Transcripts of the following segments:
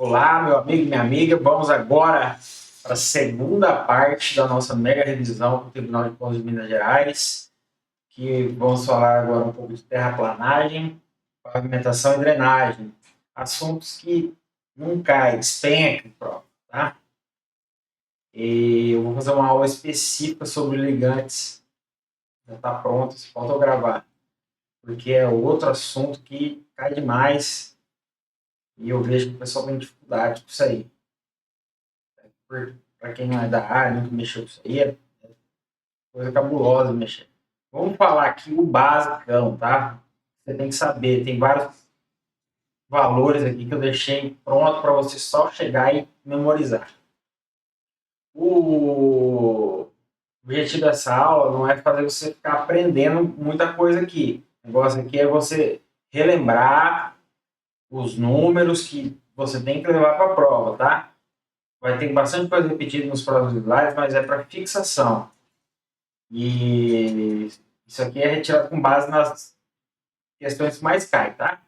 Olá, meu amigo e minha amiga. Vamos agora para a segunda parte da nossa mega revisão do Tribunal de Contas de Minas Gerais, que vamos falar agora um pouco de terraplanagem, pavimentação e drenagem. Assuntos que não caem, despencam, prova, tá? E eu vou fazer uma aula específica sobre ligantes. Já está pronto, se falta eu gravar. Porque é outro assunto que cai demais e eu vejo que o pessoal tem dificuldade com isso aí. Para quem não é da área, nunca mexeu com isso aí, é coisa cabulosa mexer. Vamos falar aqui o basicão, tá? Você tem que saber, tem vários valores aqui que eu deixei pronto para você só chegar e memorizar. O objetivo dessa aula não é fazer você ficar aprendendo muita coisa aqui. O negócio aqui é você relembrar os números que você tem que levar para a prova, tá? Vai ter bastante coisa repetida nos próximos slides, mas é para fixação. E isso aqui é retirado com base nas questões que mais caem, tá?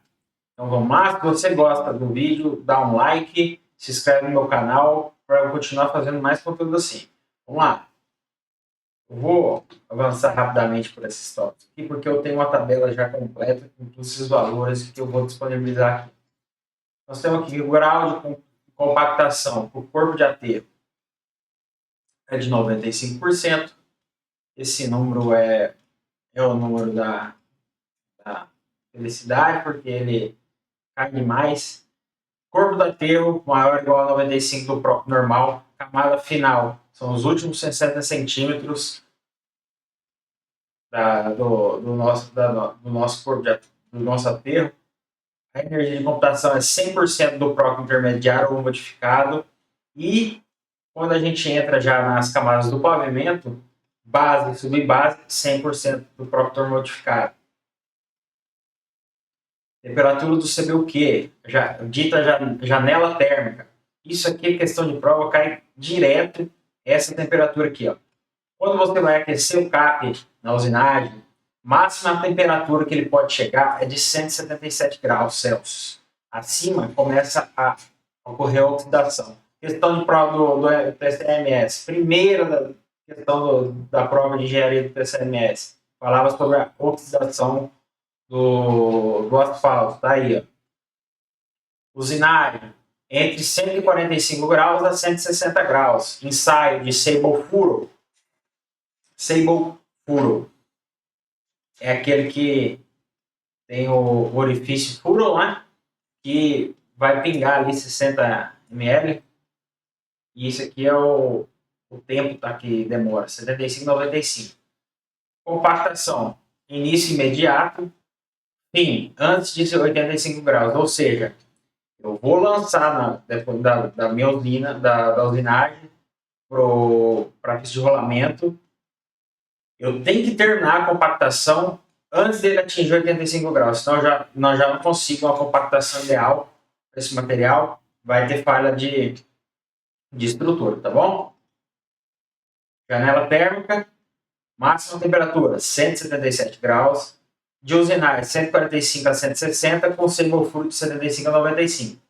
Então vamos lá. Se você gosta do vídeo, dá um like, se inscreve no meu canal para eu continuar fazendo mais conteúdo assim. Vamos lá. Eu vou avançar rapidamente por esses tópicos aqui, porque eu tenho uma tabela já completa com todos esses valores que eu vou disponibilizar aqui. Nós temos aqui o grau de compactação para o corpo de aterro é de 95%. Esse número é o número da felicidade, porque ele cai demais. Corpo do aterro maior ou igual a 95 do próprio normal. Camada final são os últimos 60 centímetros do nosso corpo do nosso aterro. A energia de computação é 100% do próprio intermediário ou modificado. E quando a gente entra já nas camadas do pavimento, base e subbase, 100% do próprio modificado. Temperatura do CBUQ, dita janela térmica. Isso aqui é questão de prova, cai direto essa temperatura aqui. Ó. Quando você vai aquecer o CAP na usinagem, máxima temperatura que ele pode chegar é de 177 graus Celsius. Acima começa a ocorrer a oxidação. Questão de prova do TCMS. Primeira questão da prova de engenharia do TCMS. Falava sobre a oxidação do asfalto, tá aí, ó. Usinagem, entre 145 graus a 160 graus. Ensaio de Sable Furrow. Sable Furrow é aquele que tem o orifício furrow, né? Que vai pingar ali 60 ml. E isso aqui é o tempo tá, que demora, 75 a 95. Compactação, início imediato, fim, antes de 85 graus. Ou seja, eu vou lançar depois da minha usina, da usinagem, para a pista de rolamento. Eu tenho que terminar a compactação antes dele atingir 85 graus. Senão nós já não conseguimos uma compactação ideal para esse material. Vai ter falha de estrutura, tá bom? Janela térmica, máxima temperatura 177 graus. De usinagem 145 a 160, com semifuro de 75 a 95.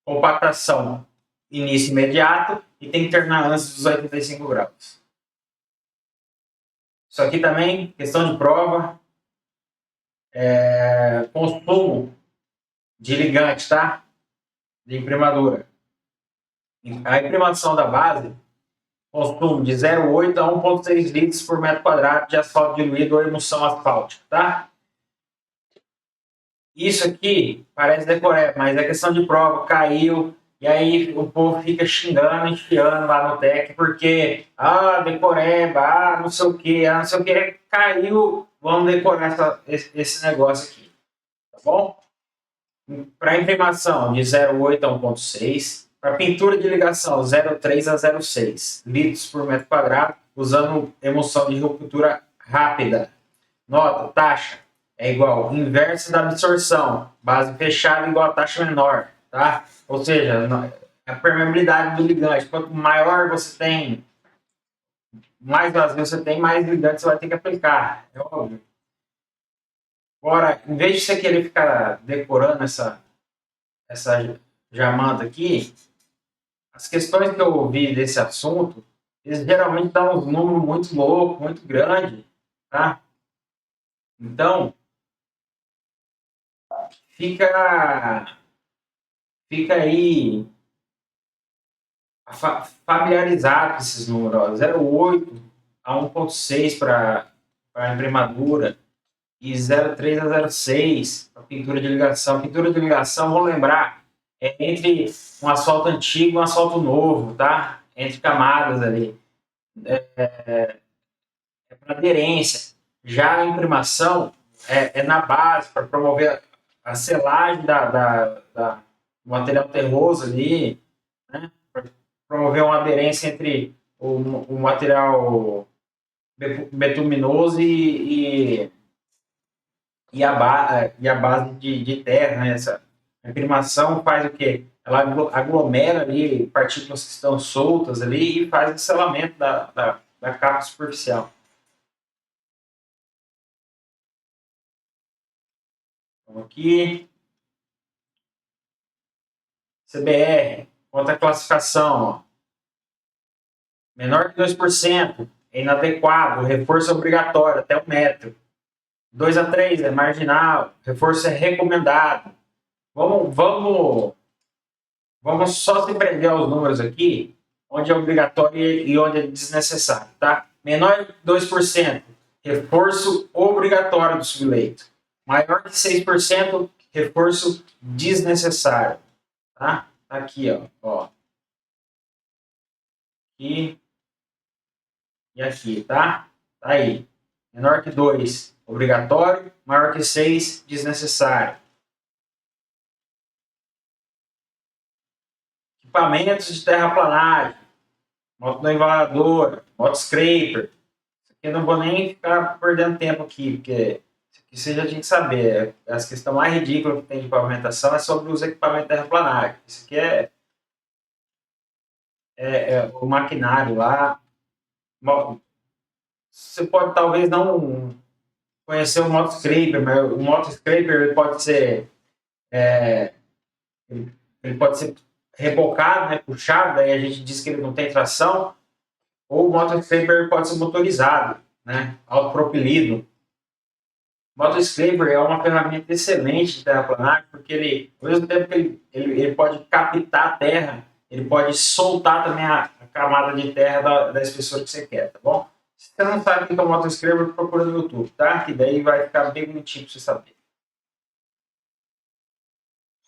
Compactação, início imediato e tem que terminar antes dos 85 graus. Isso aqui também, questão de prova, consumo de ligante, tá? De imprimadura. A imprimação da base, consumo de 0,8 a 1,6 litros por metro quadrado de asfalto diluído ou emulsão asfáltica, tá? Isso aqui parece decoreba, mas é questão de prova, caiu, e aí o povo fica xingando, enfiando lá no TEC, porque, decoreba, não sei o que, caiu, vamos decorar esse negócio aqui, tá bom? Para imprimação, de 0,8 a 1,6. Para pintura de ligação, 0,3 a 0,6 litros por metro quadrado, usando emulsão de ruptura rápida. Nota, taxa é igual inverso da absorção, base fechada igual a taxa menor, tá? Ou seja, a permeabilidade do ligante, quanto maior você tem, mais vazio você tem, mais ligante você vai ter que aplicar, é óbvio. Agora, em vez de você querer ficar decorando essa já manda aqui. As questões que eu ouvi desse assunto, eles geralmente dão uns números muito loucos, muito grandes, tá? Então, fica, fica aí familiarizado com esses números. Ó, 0,8 a 1,6 para a imprimadura e 0,3 a 0,6 para pintura de ligação. Pintura de ligação, vou lembrar, é entre um asfalto antigo e um asfalto novo, tá? Entre camadas ali. É para aderência. Já a imprimação é na base, para promover a selagem do material terroso ali, né? Para promover uma aderência entre o material betuminoso e a base de terra. Né? Essa imprimação faz o quê? Ela aglomera ali partículas que estão soltas ali e faz o selamento da capa superficial. Então, aqui, CBR, contra a classificação, ó. Menor que 2%, é inadequado, reforço é obrigatório, até 1 metro. 2 a 3 é marginal, reforço é recomendado. Vamos só se prender aos números aqui, onde é obrigatório e onde é desnecessário, tá? Menor que 2%, reforço obrigatório do subleito. Maior que 6%, reforço desnecessário, tá? Aqui, ó. Aqui e aqui, tá? Tá aí. Menor que 2, obrigatório. Maior que 6, desnecessário. Equipamentos de terraplanagem, moto niveladora, moto scraper. Isso aqui eu não vou nem ficar perdendo tempo aqui, porque isso aqui você já tinha que saber. As questões mais ridículas que tem de pavimentação é sobre os equipamentos de terraplanagem. Isso aqui é o maquinário lá. Você pode talvez não conhecer o moto scraper, mas o moto scraper ele pode ser ele pode ser rebocado, né, puxado, daí a gente diz que ele não tem tração, ou o moto scraper pode ser motorizado, né, autopropelido. O moto scraper é uma ferramenta excelente de terraplanagem, porque ele, ao mesmo tempo que ele pode captar a terra, ele pode soltar também a camada de terra da espessura que você quer, tá bom? Se você não sabe o que é o moto scraper, procura no YouTube, tá? Que daí vai ficar bem bonitinho para você saber.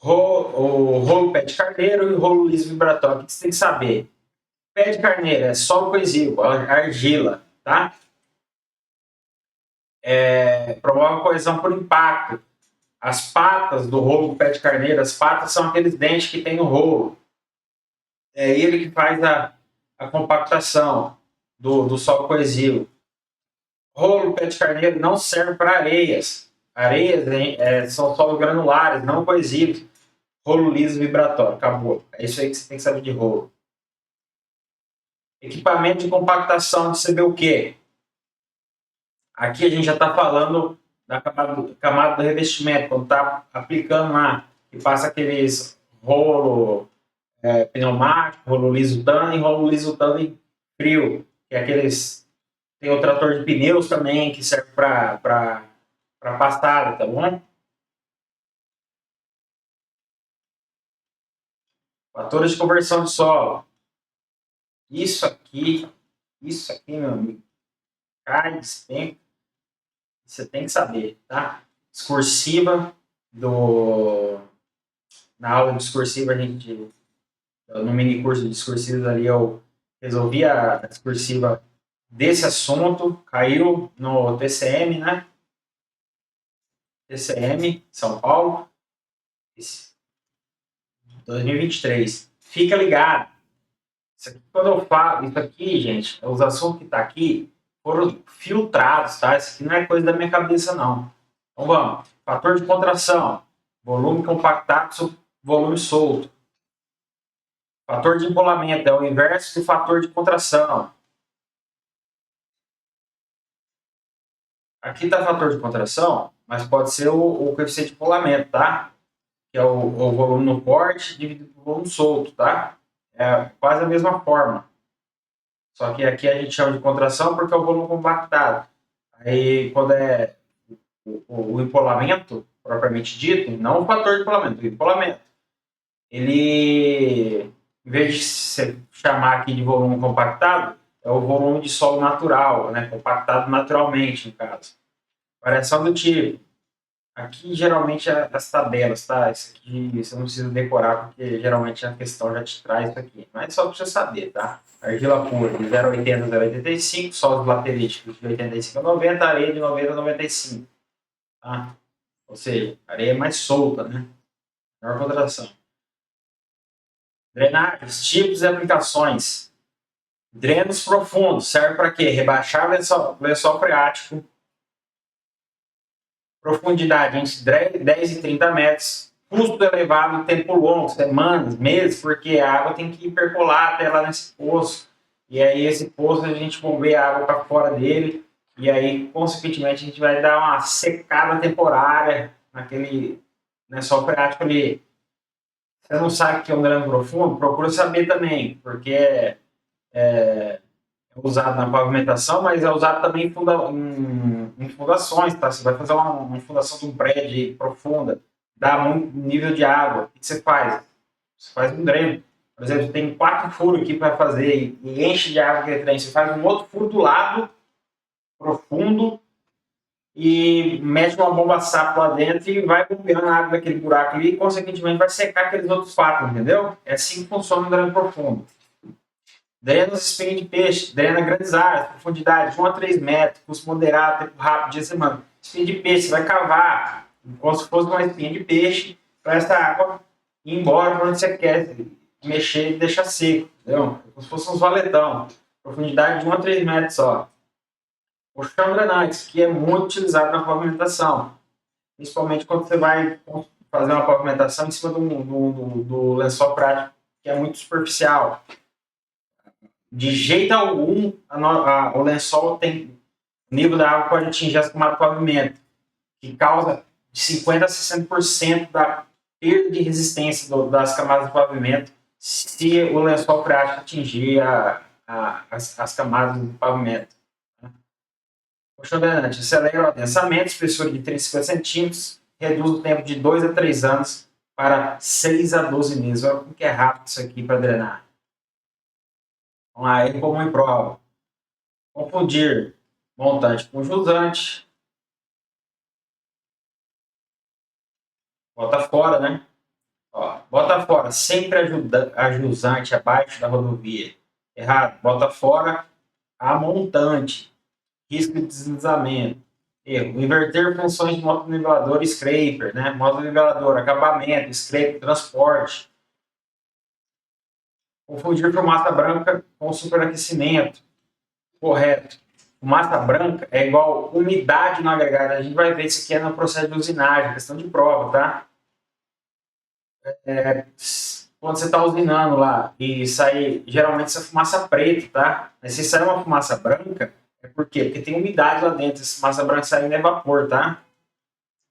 O rolo pé de carneiro e o rolo liso vibratório. O que você tem que saber? Pé de carneiro é solo coesivo, argila, tá? Promove a coesão por impacto. As patas do rolo do pé de carneiro, as patas são aqueles dentes que tem no rolo. É ele que faz a compactação do solo coesivo. Rolo pé de carneiro não serve para areias. Areias são solos granulares, não coesivos. Rolo liso vibratório, acabou. É isso aí que você tem que saber de rolo. Equipamento de compactação de saber o quê? Aqui a gente já está falando da camada do revestimento, quando está aplicando lá, que passa aqueles rolo pneumático, rolo liso tanning e rolo liso tanning frio, que é aqueles. Tem o trator de pneus também, que serve para pastada, tá bom? Fatores de conversão de solo. Isso aqui, meu amigo, cai, despenca, você tem que saber, tá? Discursiva do. Na aula discursiva, a gente. No mini curso de discursivos ali, eu resolvi a discursiva desse assunto, caiu no TCM, né? TCM, São Paulo, 2023. Fica ligado. Isso aqui, quando eu falo, isso aqui, gente, os assuntos que tá aqui foram filtrados, tá? Isso aqui não é coisa da minha cabeça, não. Então vamos. Fator de contração. Volume compactado sobre volume solto. Fator de empolamento é o inverso do fator de contração. Aqui está fator de contração, mas pode ser o coeficiente de empolamento, tá? que é o volume no corte, dividido pelo volume solto, tá? É quase a mesma forma. Só que aqui a gente chama de contração porque é o volume compactado. Aí, quando é o empolamento, propriamente dito, não o fator de empolamento, o empolamento, ele, em vez de se chamar aqui de volume compactado, é o volume de solo natural, né? Compactado naturalmente, no caso. Variação do tipo. Aqui, geralmente, é as tabelas, tá? Isso aqui você não precisa decorar, porque geralmente a questão já te traz isso aqui. Mas só para você saber, tá? Argila pura de 0,80 a 0,85, solos lateríticos de 85 a 90, areia de 90 a 95. Tá? Ou seja, areia é mais solta, né? Menor contração. Drenagens, tipos e aplicações. Drenos profundos, serve para quê? Rebaixar lençol freático. Profundidade entre 10 e 30 metros. Custo elevado, tempo longo, semanas, meses, porque a água tem que percolar até lá nesse poço. E aí esse poço a gente bombeia a água para fora dele. E aí, consequentemente, a gente vai dar uma secada temporária naquele lençol freático ali. Você não sabe o que é um dreno profundo? Procura saber também, porque é usado na pavimentação, mas é usado também em fundações, tá? Você vai fazer uma fundação de um prédio profunda, dá muito nível de água. O que você faz? Você faz um dreno. Por exemplo, tem 4 furos aqui para fazer e enche de água aquele trem. Você faz um outro furo do lado, profundo, e mete uma bomba sapo lá dentro e vai bombeando a água daquele buraco ali e, consequentemente, vai secar aqueles outros fatos, entendeu? É assim que funciona o dreno profundo. Drena os espinhos de peixe, drena grandes áreas, profundidade de 1 a 3 metros, custo moderado, tempo rápido, dia semana. Espinho de peixe, você vai cavar, como se fosse uma espinha de peixe, para essa água ir embora para onde você quer, mexer e deixar seco, entendeu? Como se fosse uns valetão. Profundidade de 1 a 3 metros só. O chão drenante, que é muito utilizado na pavimentação, principalmente quando você vai fazer uma pavimentação em cima do lençol prático, que é muito superficial. De jeito algum, o lençol tem. O nível da água pode atingir as camadas do pavimento, que causa de 50% a 60% da perda de resistência das camadas do pavimento se o lençol freático atingir as camadas do pavimento. Colchão drenante acelera o adensamento, espessura de 30 a 50 centímetros, reduz o tempo de 2 a 3 anos para 6 a 12 meses. Olha como que é rápido isso aqui para drenar. Vamos lá, erro comum em prova. Confundir montante com jusante. Bota fora, né? Ó, bota fora, sempre a jusante abaixo da rodovia. Errado. Bota fora a montante. Risco de deslizamento. Erro. Inverter funções de motonivelador e scraper, né? Motonivelador, acabamento, scraper, transporte. Confundir fumaça branca com superaquecimento. Correto. Fumaça branca é igual umidade no agregado. A gente vai ver isso aqui no processo de usinagem, questão de prova, tá? Quando você está usinando lá e sair, geralmente essa fumaça preta, tá? Mas se sair uma fumaça branca, é por quê? Porque tem umidade lá dentro. Essa fumaça branca saindo é vapor, tá?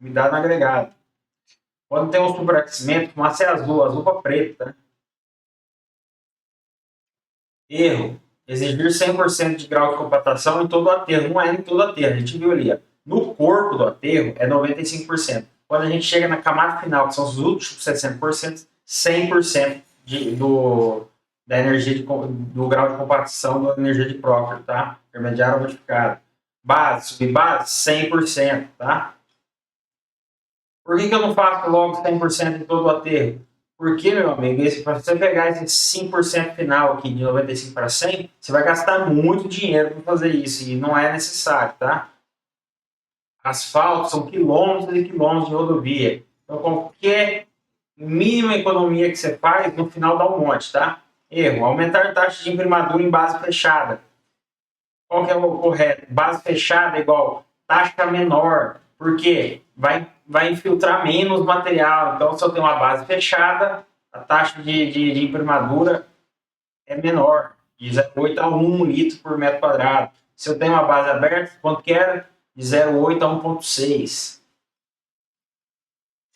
Umidade no agregado. Quando tem um superaquecimento, fumaça é azul, azul para preto, tá? Erro. Exigir 100% de grau de compactação em todo o aterro. Não é em todo o aterro, a gente viu ali. Ó. No corpo do aterro é 95%. Quando a gente chega na camada final, que são os últimos 60%, 100% da energia do grau de compactação da energia de Proctor, tá? Intermediário modificado. Base, subbase, 100%, tá? Por que eu não faço logo 100% em todo o aterro? Porque, meu amigo, para você pegar esse 5% final aqui, de 95 para 100, você vai gastar muito dinheiro para fazer isso, e não é necessário, tá? Asfalto são quilômetros e quilômetros de rodovia. Então, qualquer mínima economia que você faz, no final dá um monte, tá? Erro. Aumentar a taxa de imprimadura em base fechada. Qual que é o correto? Base fechada é igual taxa menor. Por quê? Vai infiltrar menos material. Então, se eu tenho uma base fechada, a taxa de imprimadura é menor, de 0,8 a 1 litro por metro quadrado. Se eu tenho uma base aberta, quanto que era? De 0,8 a 1,6.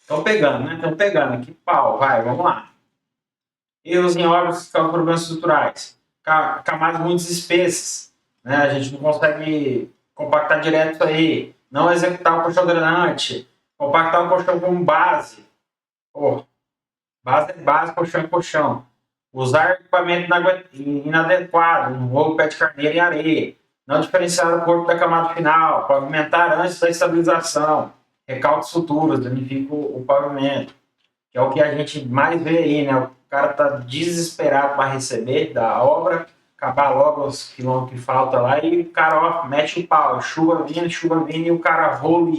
Estão pegando, né? Estão pegando aqui, pau, vai, vamos lá. Erros em obras que causam problemas estruturais. Camadas muito espessas, né? A gente não consegue compactar direto isso aí. Não executar o colchão drenante. Compactar o colchão como base. Pô, base é base, colchão é colchão. Usar equipamento inadequado, um rolo pé de carneiro em areia. Não diferenciar o corpo da camada final. Pavimentar antes da estabilização. Recalques futuros, danifica o pavimento. Que é o que a gente mais vê aí, né? O cara tá desesperado para receber da obra, acabar logo os quilômetros que falta lá, e o cara, ó, mete o pau, chuva vindo, e o cara rola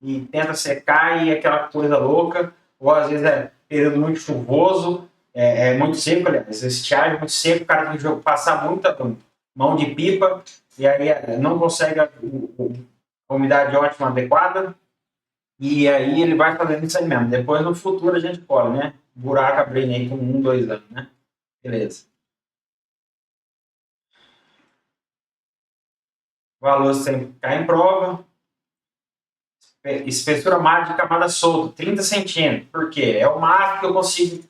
e tenta secar, e aquela coisa louca, ou às vezes é período muito chuvoso, é muito seco, aliás, estiagem é muito seco, o cara tem que passar muita mão de pipa, e aí não consegue a umidade ótima adequada, e aí ele vai fazendo isso aí mesmo. Depois, no futuro, a gente cola, né? Buraco abrindo aí com 1, 2 anos, né? Beleza. Valor sempre cai em prova. Espessura máxima de camada solta, 30 centímetros. Por quê? É o máximo que eu consigo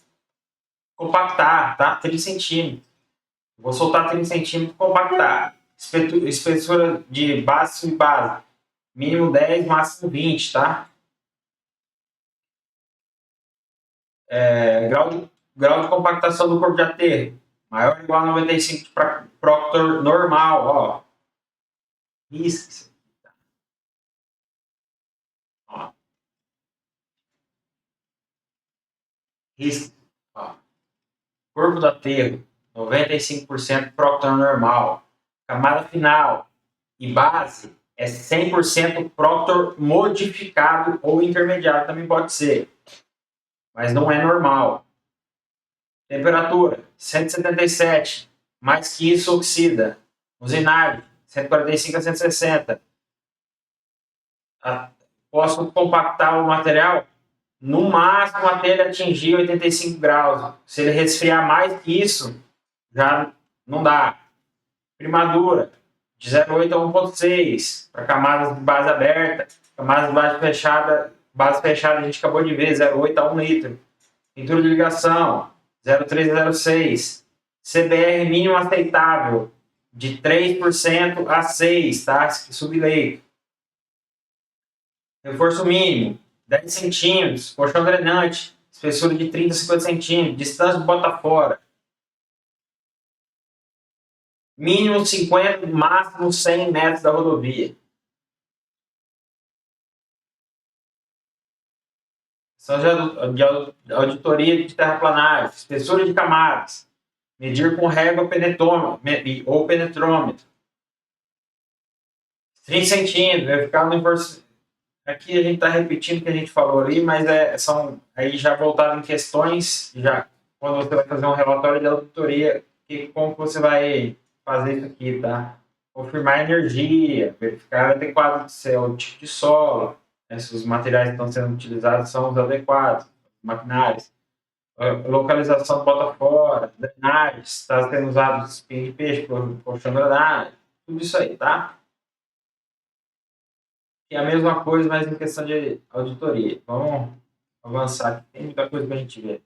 compactar, tá? 30 centímetros. Vou soltar 30 centímetros e compactar. Espessura de base subbase. Mínimo 10, máximo 20, tá? Grau de compactação do corpo de aterro. Maior ou igual a 95 para Proctor normal, ó. Risks. Ó, risks. Ó. Corpo do aterro, 95% Proctor normal. Camada final e base é 100% Proctor modificado ou intermediário, também pode ser. Mas não é normal. Temperatura, 177. Mais que isso, oxida. Usinagem, 145 a 160. Posso compactar o material no máximo até ele atingir 85 graus. Se ele resfriar mais que isso, já não dá. Primadura, de 0,8 a 1,6 para camadas de base aberta. Camadas de base fechada a gente acabou de ver, 0,8 a 1 litro. Pintura de ligação, 0,3 a 0,6. CBR mínimo aceitável, de 3% a 6%, tá? Subleito. Reforço mínimo, 10 centímetros. Colchão drenante, espessura de 30 a 50 centímetros. Distância do bota fora. Mínimo 50, máximo 100 metros da rodovia. São de auditoria de terraplanagem. Espessura de camadas. Medir com régua ou penetrômetro. 30 centímetros. Verificar no Aqui a gente está repetindo o que a gente falou ali, mas são aí já voltado em questões, já quando você vai fazer um relatório de auditoria, como você vai fazer isso aqui, tá? Confirmar a energia, verificar o adequado o tipo de solo, né, se os materiais que estão sendo utilizados são os adequados, maquinários, localização do bota fora, drenagem, se está sendo usado espinho de peixe, colchão drenagem, tudo isso aí, tá? É a mesma coisa, mas em questão de auditoria. Vamos avançar aqui, tem muita coisa para a gente ver.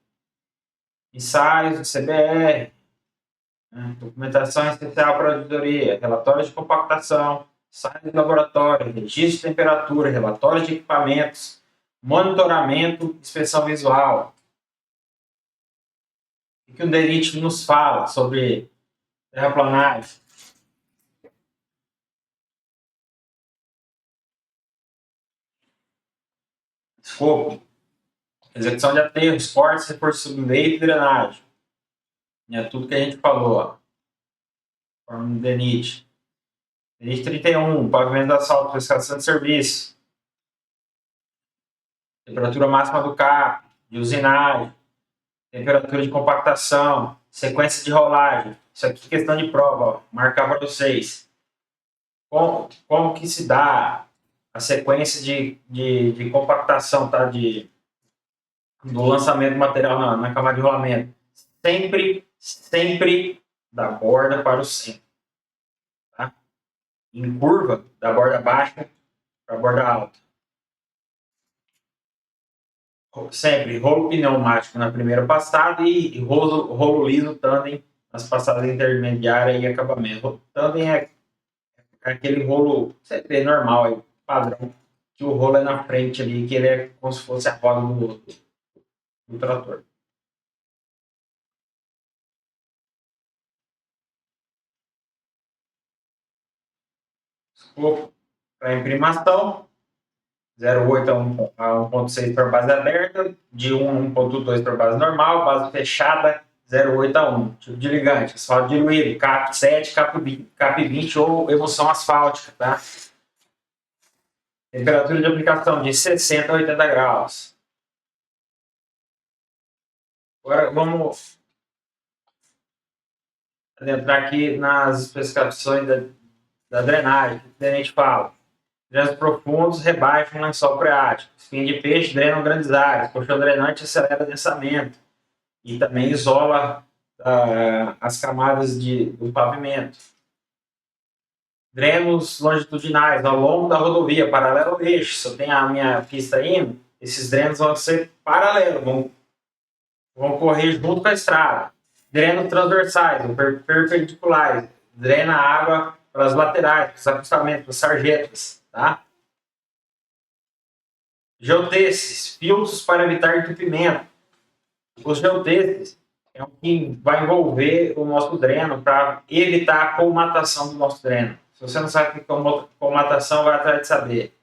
Ensaios de CBR, né? Documentação especial para auditoria, relatórios de compactação, ensaios de laboratório, registro de temperatura, relatórios de equipamentos, monitoramento, inspeção visual. O que o DENIT nos fala sobre terraplanagem? Escopo, execução de aterros, cortes, reforço do leito e drenagem. É tudo que a gente falou, ó. Forma do DENIT. DENIT 31, pavimento de asfalto, prestação de serviço. Temperatura máxima do CAP, de usinagem. Temperatura de compactação. Sequência de rolagem. Isso aqui é questão de prova, ó. Marcar para vocês. Como que se dá a sequência de compactação, tá? Do lançamento do material na camada de rolamento. Sempre da borda para o centro. Tá? Em curva, da borda baixa para a borda alta. sempre rolo pneumático na primeira passada e rolo liso tandem nas passadas intermediárias e acabamento. Tandem é aquele rolo sempre normal, aí, padrão, que o rolo é na frente ali, que ele é como se fosse a roda do trator. Escopo para imprimação, 0,8 a 1,6 para base aberta, de 1 a 1,2 para base normal, base fechada, 0,8 a 1. Tipo de ligante, asfalto diluído, CAP 7, CAP 20 ou emulsão asfáltica, tá? Temperatura de aplicação de 60 a 80 graus. Agora vamos adentrar aqui nas especificações da drenagem, que a gente fala. Drenos profundos rebaixam lençol freático. Espinha de peixe drenam grandes áreas. Colchão drenante acelera densamento. E também isola as camadas do pavimento. Drenos longitudinais ao longo da rodovia, paralelo ao eixo. Se eu tenho a minha pista indo, esses drenos vão ser paralelos, vão correr junto com a estrada. Drenos transversais, ou perpendiculares. Drena a água para as laterais, para os acostamentos, para as sarjetas. Tá? Geotestes, filtros para evitar entupimento. Os geotestes é o que vai envolver o nosso dreno para evitar a colmatação do nosso dreno. Se você não sabe o que é colmatação, vai atrás de saber.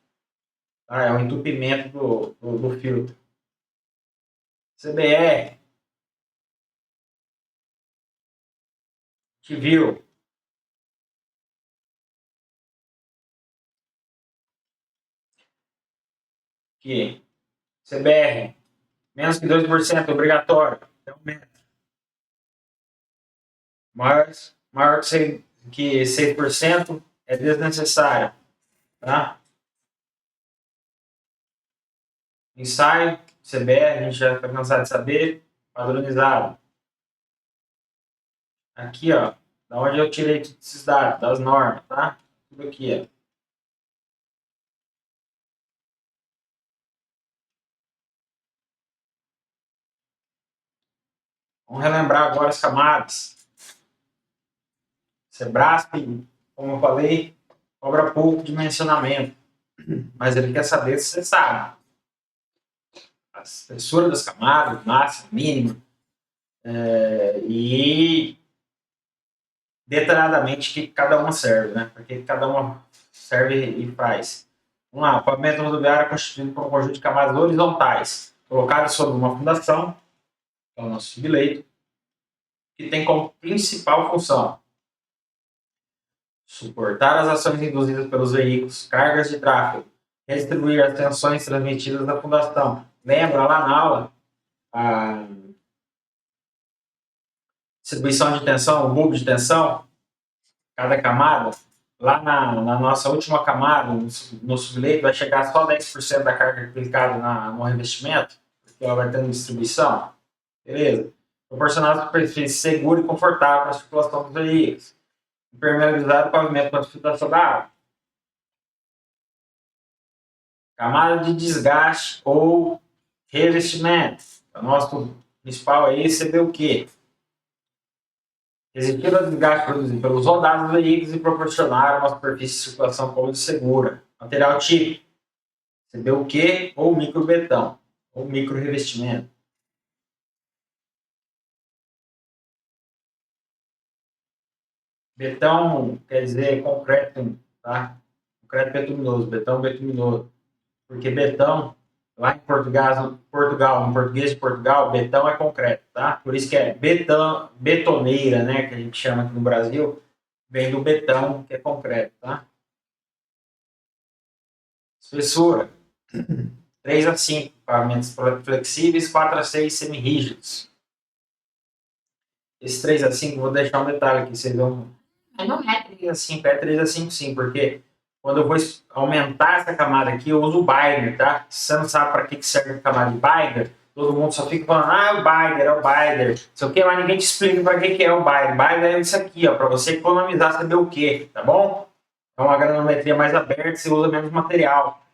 Tá? É o entupimento do filtro. CBR. Que viu? Que CBR, menos que 2% obrigatório, é um metro. Maior que 6% é desnecessário. Tá? Ensaio, CBR, a gente já está cansado de saber, padronizado. Aqui, ó, da onde eu tirei todos esses dados, das normas, tá? Tudo aqui, ó. Vamos relembrar agora as camadas. Sebrasp, como eu falei, cobra pouco dimensionamento, mas ele quer saber se você sabe. A espessura das camadas, máxima, mínima, e detalhadamente o que cada uma serve, né? Porque cada uma serve e faz. Vamos lá, o pavimento rodoviário é constituído por um conjunto de camadas horizontais, colocadas sobre uma fundação, que é o nosso subleito, que tem como principal função suportar as ações induzidas pelos veículos, cargas de tráfego, redistribuir as tensões transmitidas da fundação. Lembra lá na aula a distribuição de tensão, o bulbo de tensão, cada camada? Lá na nossa última camada, no subleito, vai chegar só 10% da carga aplicada no revestimento, porque ela vai tendo distribuição. Beleza? Proporcionar uma superfície segura e confortável para a circulação dos veículos. Impermeabilizar o pavimento com a filtração da água. Camada de desgaste ou revestimento. O nosso principal aí seria o quê? Resistir ao desgaste produzido pelos rodados dos veículos e proporcionar uma superfície de circulação cômoda e segura. Material tipo. Seria o quê? Ou microbetão, ou micro revestimento. Betão quer dizer concreto, tá? Concreto betuminoso, betão betuminoso. Porque betão, lá em Portugal, em português de Portugal, betão é concreto, tá? Por isso que é betão, betoneira, né? Que a gente chama aqui no Brasil, vem do betão, que é concreto, tá? Espessura, 3 a 5, pavamentos flexíveis, 4 a 6 semi-rígidos. Esse 3 a 5, vou deixar um detalhe aqui, vocês vão... Não é 3 a 5, é 3 a 5 sim, porque quando eu vou aumentar essa camada aqui, eu uso o binder, tá? Se você não sabe para que serve a camada de binder, todo mundo só fica falando, é o binder, sei o que, mas ninguém te explica para que é o binder. Binder é isso aqui, ó, para você economizar, saber o que, tá bom? É uma granometria mais aberta, você usa menos material.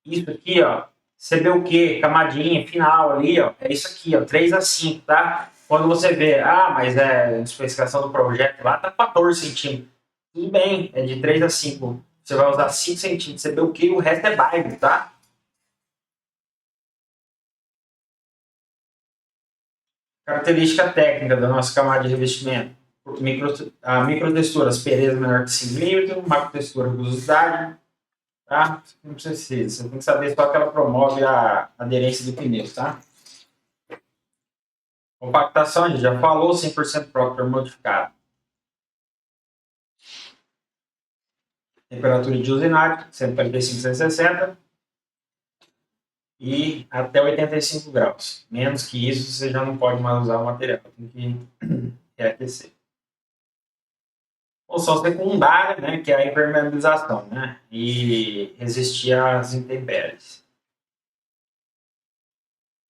Isso aqui, ó, CBUQ, camadinha, final ali, ó, é isso aqui, ó, 3 a 5, tá? Quando você vê, mas a especificação do projeto lá tá 14 centímetros. Tudo bem, é de 3 a 5. Você vai usar 5 centímetros de CBUQ e o resto é Bible, tá? Característica técnica da nossa camada de revestimento. A microtextura, aspereza menor que 5 mm, macrotextura, rugosidade, tá? Não precisa, você tem que saber só que ela promove a aderência do pneu, tá? Compactação, a gente já falou, 100% próprio modificado. Temperatura de usinagem, 145, 160 e até 85 graus. Menos que isso, você já não pode mais usar o material, tem que reaquecer. Função secundária, né, que é a impermeabilização, né, e resistir às intempéries.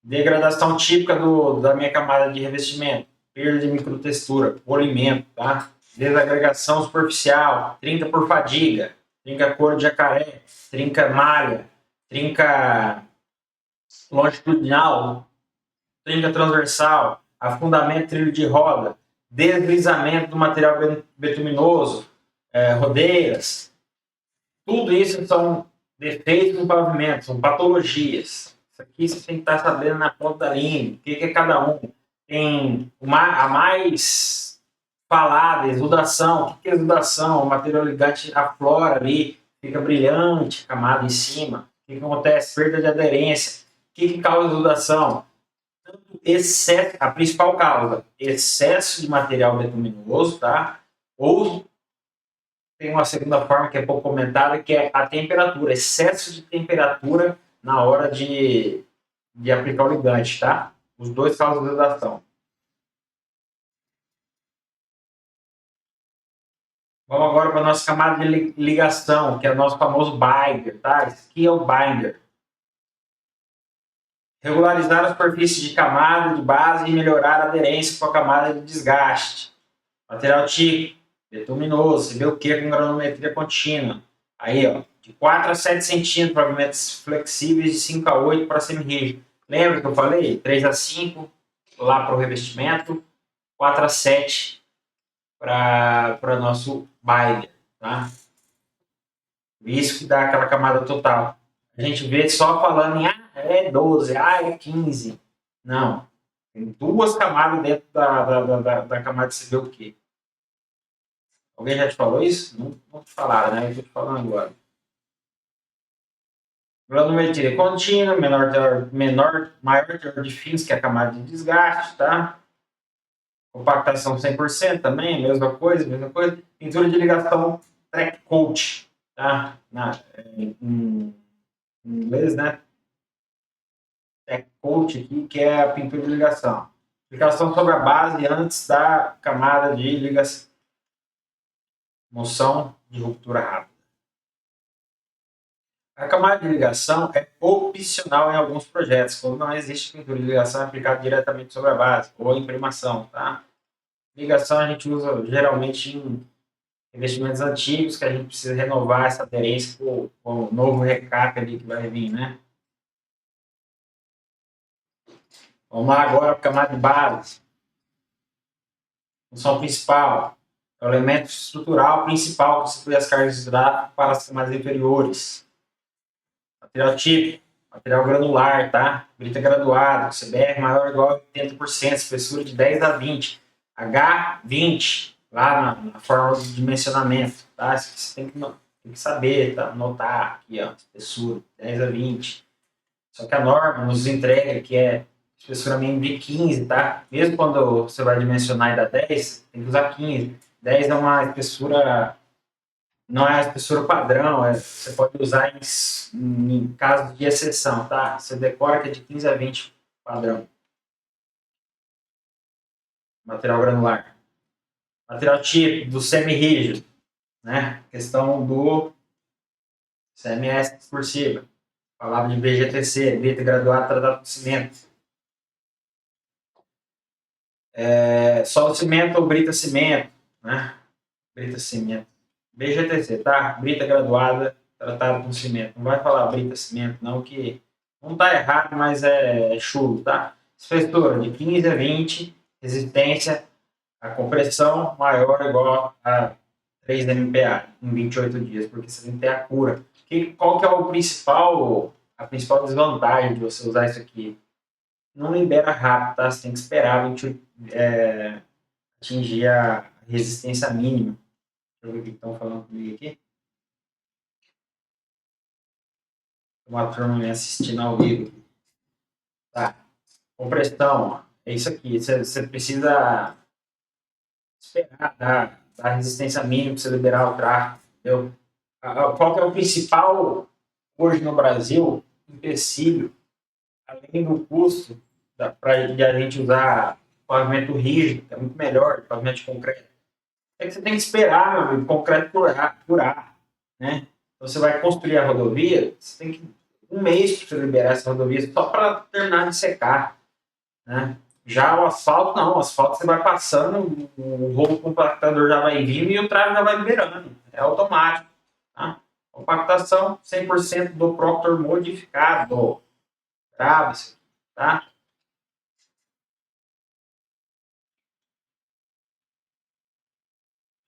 Degradação típica da minha camada de revestimento, perda de microtextura, polimento, tá? Desagregação superficial, trinca por fadiga, trinca couro de jacaré, trinca malha, trinca longitudinal, trinca transversal, afundamento trilho de roda, deslizamento do material betuminoso, rodeiras. Tudo isso são defeitos no pavimento, são patologias. Isso aqui você tem que estar sabendo na ponta da língua, o que é cada um. Tem a mais falada, exudação. O que é exudação? O material ligante aflora ali, fica brilhante, camada em cima. O que acontece? Perda de aderência. O que causa exudação? Excesso, a principal causa, excesso de material betuminoso, tá? Ou tem uma segunda forma que é pouco comentada, que é a temperatura, excesso de temperatura na hora de aplicar o ligante, tá? Os dois causam exudação. Vamos agora para a nossa camada de ligação, que é o nosso famoso binder, tá? Esse aqui é o binder. Regularizar a superfície de camada de base e melhorar a aderência com a camada de desgaste. Material tipo, betuminoso, você vê o que com granometria contínua. Aí, ó, de 4 a 7 centímetros para pavimentos flexíveis, de 5 a 8 para semi-rígido. Lembra que eu falei? 3 a 5 lá para o revestimento, 4 a 7 para nosso binder, tá? Isso que dá aquela camada total. A gente vê só falando em é 12, é 15. Não. Tem duas camadas dentro da camada de CBUQ. Alguém já te falou isso? Não te falaram, né? Eu estou te falando agora. Granometria contínua, maior teor de fins, que é a camada de desgaste, tá? Compactação 100% também, mesma coisa. Pintura de ligação track coat, tá? Em inglês, né? Track coat aqui, que é a pintura de ligação. Aplicação sobre a base antes da camada de ligação. Moção de ruptura rápida. A camada de ligação é opcional em alguns projetos, quando não existe pintura de ligação aplicada diretamente sobre a base, ou imprimação, tá? Ligação a gente usa geralmente em investimentos antigos, que a gente precisa renovar essa aderência com o novo recap ali que vai vir, né? Vamos lá agora para a camada de base. Função principal. É o elemento estrutural principal que substitui as cargas hidráulicas para as camadas inferiores. Material tipo, material granular, tá? Brita graduada, CBR maior ou igual a 80%, espessura de 10 a 20, H20, lá na forma de dimensionamento, tá? Isso você tem que saber, tá? Anotar aqui, ó, espessura, 10 a 20. Só que a norma nos entrega que é espessura mínima de 15, tá? Mesmo quando você vai dimensionar e dá 10, tem que usar 15. 10 é uma espessura, não é a espessura padrão, você pode usar em casos de exceção, tá? Você decora que é de 15 a 20 padrão. Material granular. Material tipo do semi-rígido, né? Questão do CMS discursiva. Palavra de BGTC, brita graduada tratado com cimento. Solo cimento ou brita cimento, né? Brita cimento. BGTC, tá? Brita graduada tratada com cimento. Não vai falar brita cimento, não, que Não tá errado, mas é chulo, tá? Espessura de 15 a 20, resistência a compressão maior ou igual a 3 MPa em 28 dias, porque você tem que ter a cura. Qual que é a principal desvantagem de você usar isso aqui? Não libera rápido, tá? Você tem que esperar atingir a resistência mínima. Deixa eu ver o que estão falando comigo aqui. Uma turma me assistindo ao vivo. Tá. Compressão, é isso aqui. Você precisa esperar dar resistência mínima para você liberar o tráfego, entendeu? Qual que é o principal, hoje no Brasil, empecilho, além do custo para a gente usar pavimento rígido, que é muito melhor que pavimento de concreto, é que você tem que esperar, meu amigo, o concreto curar, né? Então, você vai construir a rodovia, você tem que um mês para você liberar essa rodovia só para terminar de secar, né? Já o asfalto, não. O asfalto você vai passando, o rolo compactador já vai vindo e o trave já vai liberando. É automático. Tá? Compactação 100% do Proctor modificado. Trave, tá?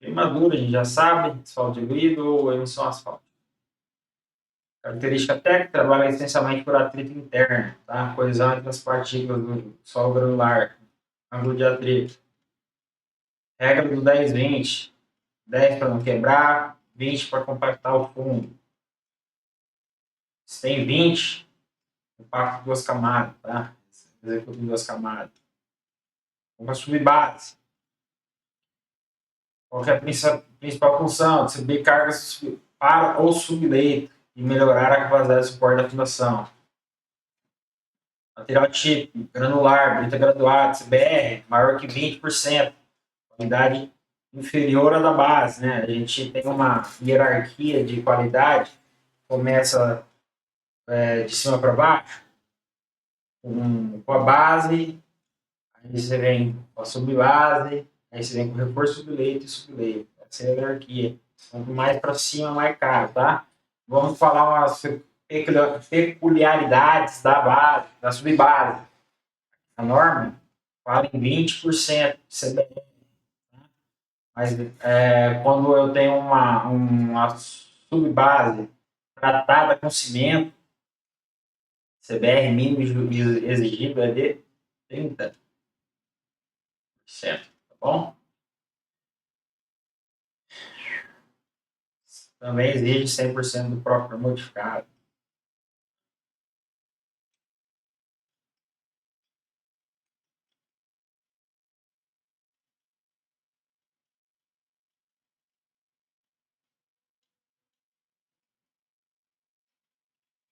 Queimadura, a gente já sabe. Asfalto diluído ou emissão asfalto. Característica técnica, trabalha essencialmente por atrito interno, tá? Coesão entre as partículas do solo granular. Ângulo de atrito. Regra do 10-20. 10 para não quebrar, 20 para compactar o fundo. Se tem 20, compacto duas camadas, tá? Executa em duas camadas. Vamos para subbase. Qual que é a principal função? Distribuir cargas para o subleito e melhorar a capacidade de suporte da fundação. Material tipo, granular, brita graduada, CBR, maior que 20%. Qualidade inferior à da base, né? A gente tem uma hierarquia de qualidade, começa de cima para baixo, com a base, aí você vem com a subbase, aí você vem com reforço subleito e subleito. Essa é a hierarquia. Quanto mais para cima, mais caro, tá? Vamos falar umas peculiaridades da base, da subbase. A norma fala em 20% de CBR. Tá? Mas quando eu tenho uma subbase tratada com cimento, CBR mínimo exigível é de 30%, tá bom? Também exige 100% do próprio modificado.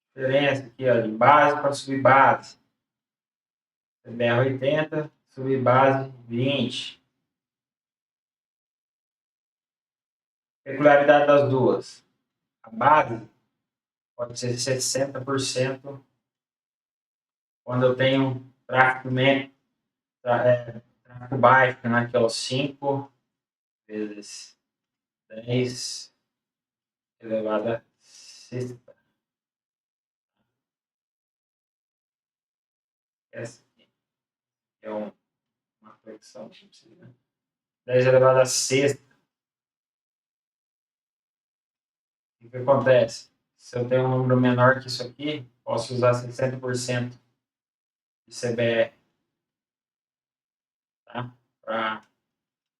Diferença aqui, ó, de base para subbase. CBR 80, subbase 20. Peculiaridade das duas. A base pode ser 60% quando eu tenho tráfego baixo, né, que é o 5 vezes 10 elevado a sexta. Essa aqui é uma flexão. 10 elevado a sexta. O que acontece? Se eu tenho um número menor que isso aqui, posso usar 60% de CBR, tá? Para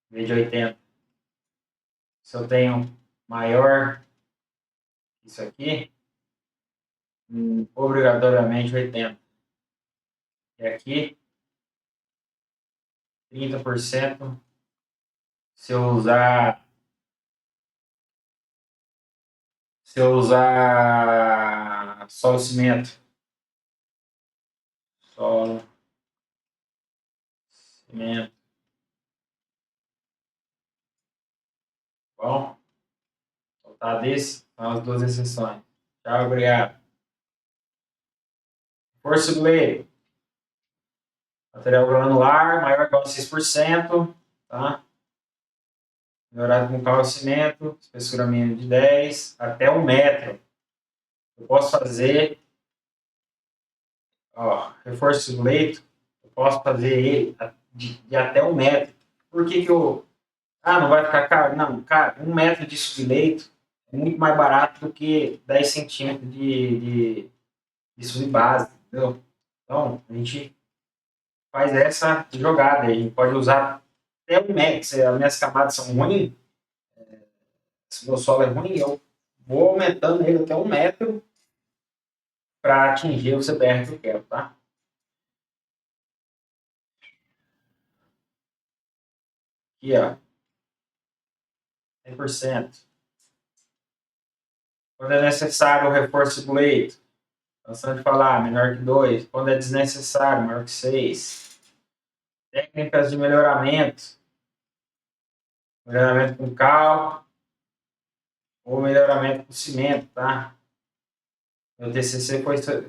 V de 80. Se eu tenho maior que isso aqui, obrigatoriamente 80. E aqui, 30% se eu usar solo cimento. Solo cimento. Bom, total desse são as duas exceções. Tchau, obrigado. Força do leito. Material granular, maior ou igual a 6%, tá? Melhorado com calcimento, espessura mínima de 10 até 1 metro. Eu posso fazer Ó, reforço do leito, eu posso fazer ele de até 1 metro. Por que eu... Ah, não vai ficar caro? Não, cara, 1 metro de subleito é muito mais barato do que 10 centímetros de subbase, entendeu? Então, a gente faz essa jogada aí. A gente pode usar até 1 metro. Se as minhas camadas são ruins, se o meu solo é ruim, eu vou aumentando ele até 1 metro para atingir o CBR que eu quero, tá? Aqui, ó, 100%. Quando é necessário o reforço do leito, cansando de falar, menor que 2. Quando é desnecessário, maior que 6. Técnicas de melhoramento. Melhoramento com cal ou melhoramento com cimento, tá? Meu TCC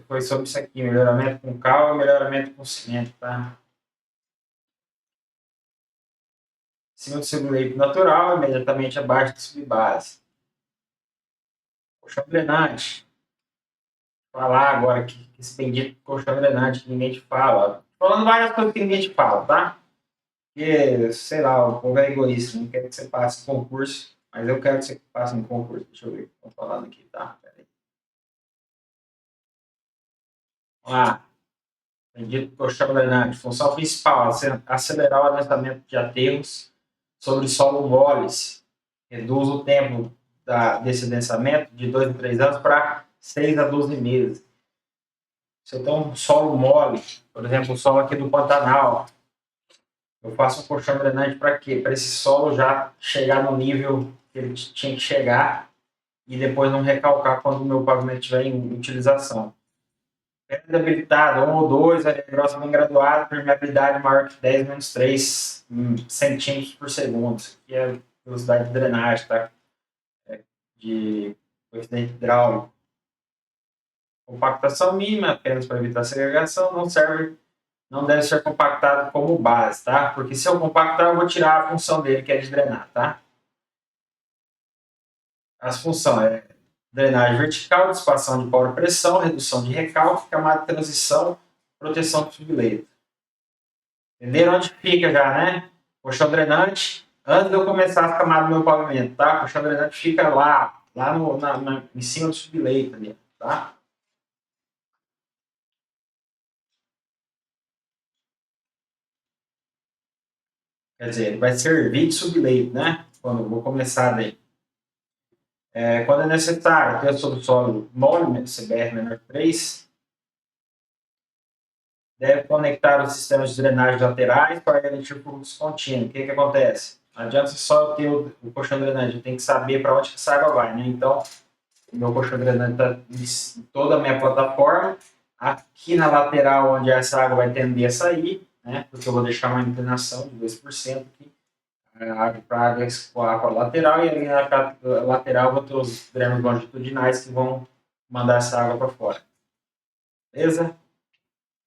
foi sobre isso aqui, melhoramento com cal e melhoramento com cimento, tá? Acima do subleito natural, imediatamente abaixo do subbase. Colchão drenante. Falar agora que esse bendito colchão drenante que ninguém te fala. Falando várias coisas que ninguém te fala, tá? Porque, sei lá, o povo é egoísta, não quer que você passe no concurso, mas eu quero que você passe no concurso. Deixa eu ver o que estão falando aqui, tá? Pera aí. Vamos lá. Bendito colchão drenante. Função principal, acelerar o adensamento de aterros sobre solo moles. Reduz o tempo desse adensamento de 2 a 3 anos para 6 a 12 meses. Se eu tenho um solo mole, por exemplo, o solo aqui do Pantanal, eu faço um colchão drenante para quê? Para esse solo já chegar no nível que ele tinha que chegar e depois não recalcar quando o meu pavimento estiver em utilização. Pedra habilitada, 1 ou 2, areia grossa bem graduada, permeabilidade maior que 10 menos 3 centímetros por segundo. Isso aqui é a velocidade de drenagem, tá? De coeficiente hidráulico. Compactação mínima, apenas para evitar segregação, não deve ser compactado como base, tá? Porque se eu compactar, eu vou tirar a função dele, que é de drenar, tá? As funções é drenagem vertical, dissipação de poro pressão, redução de recalque, camada de transição, proteção do subleito. Entenderam onde fica já, né? Colchão drenante, antes de eu começar a camada do meu pavimento, tá? Colchão drenante fica lá em cima do subleito ali, tá? Quer dizer, ele vai servir de subleito, né? Quando eu vou começar daí. Quando é necessário ter sobre o solo mole, CBR menor que 3, deve conectar os sistemas de drenagem laterais para garantir fluxo contínuo. O que acontece? Não adianta só ter o colchão drenante, eu tenho que saber para onde essa água vai, né? Então, o meu colchão drenante está em toda a minha plataforma. Aqui na lateral, onde essa água vai tender a sair, né? Porque eu vou deixar uma inclinação de 2% aqui, para água escoar para a lateral, e ali na lateral vou ter os drenos longitudinais que vão mandar essa água para fora. Beleza?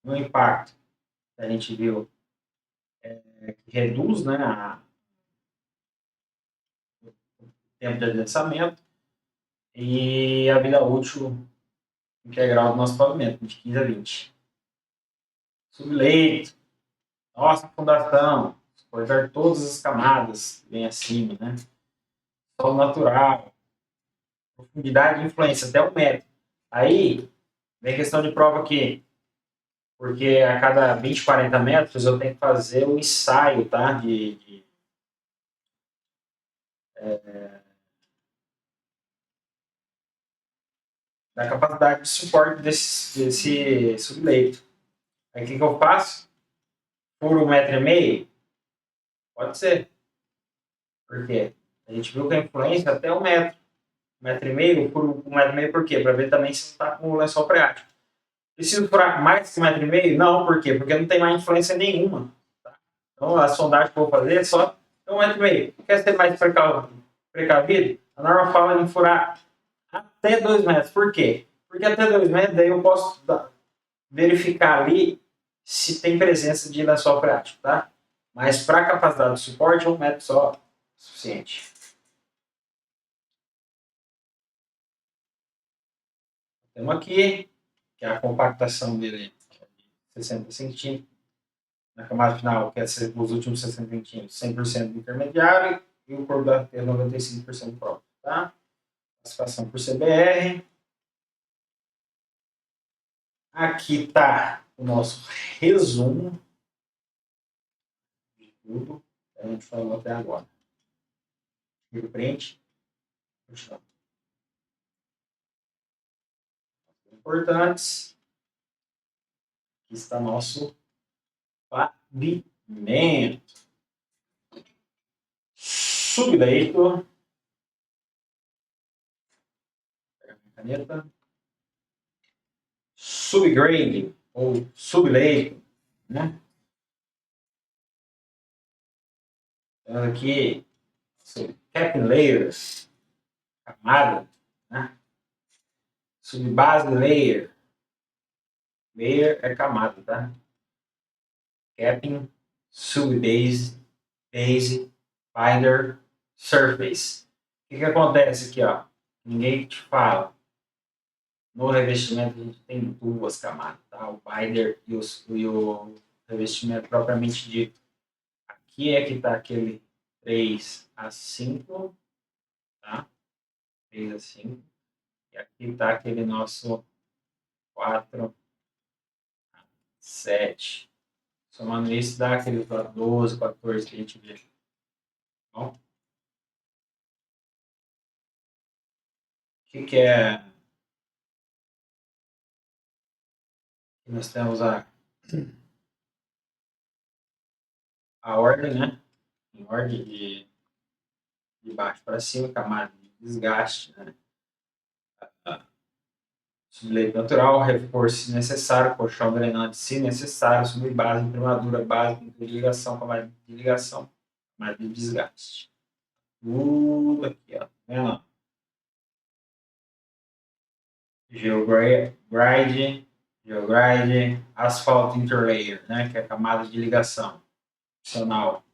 No impacto, a gente viu que reduz, né, o tempo de adensamento e a vida útil integral do nosso pavimento, de 15 a 20. Subleito, nossa fundação, suportar todas as camadas, bem acima, né? Solo natural, profundidade de influência até 1 metro. Aí, vem questão de prova aqui, porque a cada 20, 40 metros eu tenho que fazer um ensaio, tá? Da capacidade de suporte desse subleito. Aí o que eu faço? Por 1,5 m? Pode ser. Por quê? A gente viu que a influência é até 1 metro. 1,5 m, por 1,5 m por quê? Para ver também se está com o lençol freático. Preciso furar mais que 1,5 m? Não, por quê? Porque não tem mais influência nenhuma. Tá? Então a sondagem que eu vou fazer é só 1,5 m. Quer ser mais precavido? A norma fala em furar até 2 metros. Por quê? Porque até 2 metros daí eu posso verificar ali se tem presença de lençol freático, tá? Mas para capacidade de suporte, 1 metro só é suficiente. Temos aqui, que é a compactação dele 60 centímetros. Na camada final, que é os últimos 60 centímetros, 100% do intermediário e o corpo da T 95% próprio, tá? Classificação por CBR. Aqui está o nosso resumo de tudo que a gente falou até agora. Tira o print. Importantes. Aqui está nosso pavimento. Subleito. Pega a minha caneta. Subgrade ou subleito, né? Então aqui, capping layers, camada, né? Subbase layer. Layer é camada, tá? Capping, subbase, base, binder, surface. O que acontece aqui, ó? Ninguém te fala. No revestimento a gente tem duas camadas, tá? O binder e o revestimento propriamente dito. Aqui é que está aquele 3 a 5, tá? 3 a 5. E aqui está aquele nosso 4 a 7. Somando isso, dá aquele 12, 14 que a gente vê. Bom, o que é? Aqui nós temos a ordem, né? Em ordem de baixo para cima, camada de desgaste, né? Subleito natural, reforço se necessário, colchão drenante se necessário, subbase, imprimadura básica, de ligação, camada de ligação, camada de desgaste. Tudo aqui, ó. Vendo? Geogride, asphalt interlayer, né? Que é a camada de ligação opcional.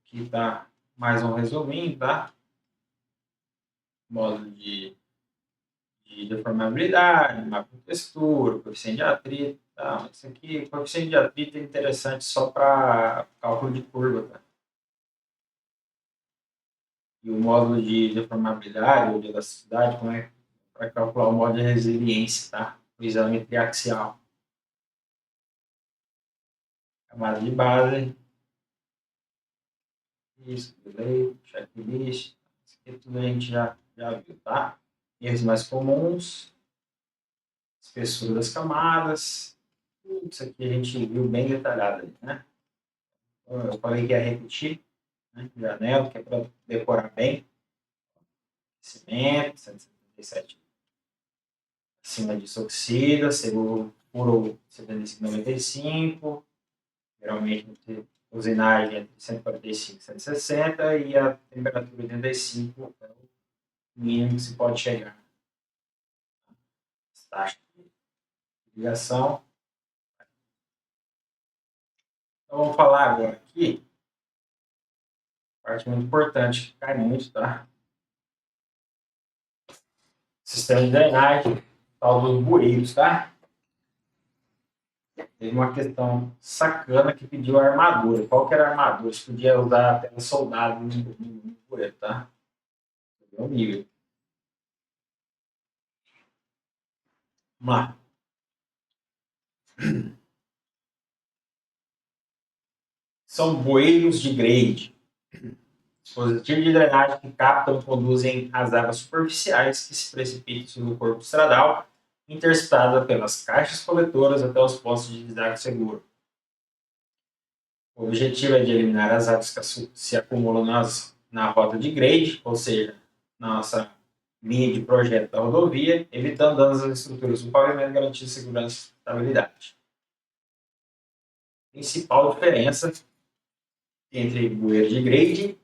Aqui está mais um resuminho, tá? Módulo de deformabilidade, mapa de textura, coeficiente de atrito. Tá? Isso aqui, coeficiente de atrito é interessante só para cálculo de curva. Tá? E o módulo de deformabilidade ou de elasticidade, como é para calcular o módulo de resiliência, tá? O exame triaxial. Camada de base. Isso, delay, checklist. Isso aqui tudo a gente já viu, tá? Erros mais comuns. Espessura das camadas. Isso aqui a gente viu bem detalhado, né? Eu falei que ia repetir, né? Janela, que é para decorar bem. Cimento, 177 acima disso oxida, seguro puro 75,95. Geralmente usinagem entre 145 e 160 e a temperatura 85 é o mínimo que se pode chegar. Taxa de ligação. Então vamos falar agora aqui, parte muito importante, que cai muito, tá? Sistema de drenagem, tal dos bueiros, tá? Teve uma questão sacana que pediu a armadura. Qual que era a armadura? Você podia usar até soldado no bueiro, tá? É o nível. Vamos lá. São bueiros de grade. Dispositivos de drenagem que captam e conduzem as águas superficiais que se precipitam sobre o corpo estradal, interceptada pelas caixas coletoras até os postos de deságua seguro. O objetivo é de eliminar as águas que se acumulam na rota de grade, ou seja, na nossa linha de projeto da rodovia, evitando danos às estruturas do pavimento, garantindo segurança e estabilidade. Principal diferença entre bueiro de grade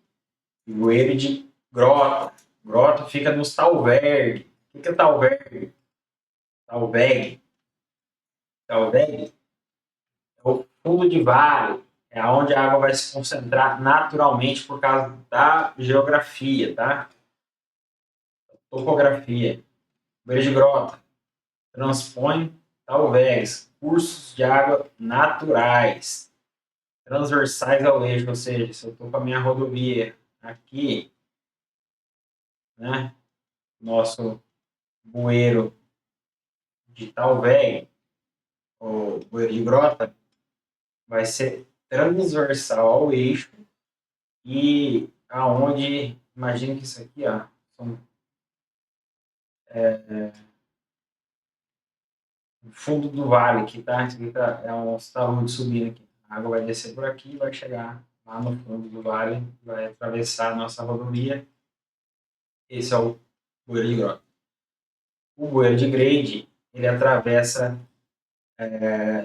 e bueiro de grota. Grota fica nos talverde. O que é talverde? Talveg é o fundo de vale. É onde a água vai se concentrar naturalmente por causa da geografia, tá? Topografia. Bueira de grota. Transpõe talvez cursos de água naturais, transversais ao eixo, ou seja, se eu estou com a minha rodovia aqui, né, nosso bueiro de Talveg, ou bueiro de grota, vai ser transversal ao eixo e aonde, imagine que isso aqui, ó, são, o fundo do vale aqui, tá? Isso aqui tá, é um talude subindo aqui. A água vai descer por aqui e vai chegar lá no fundo do vale, vai atravessar a nossa rodovia. Esse é o bueiro de grota. O bueiro de grade, ele atravessa,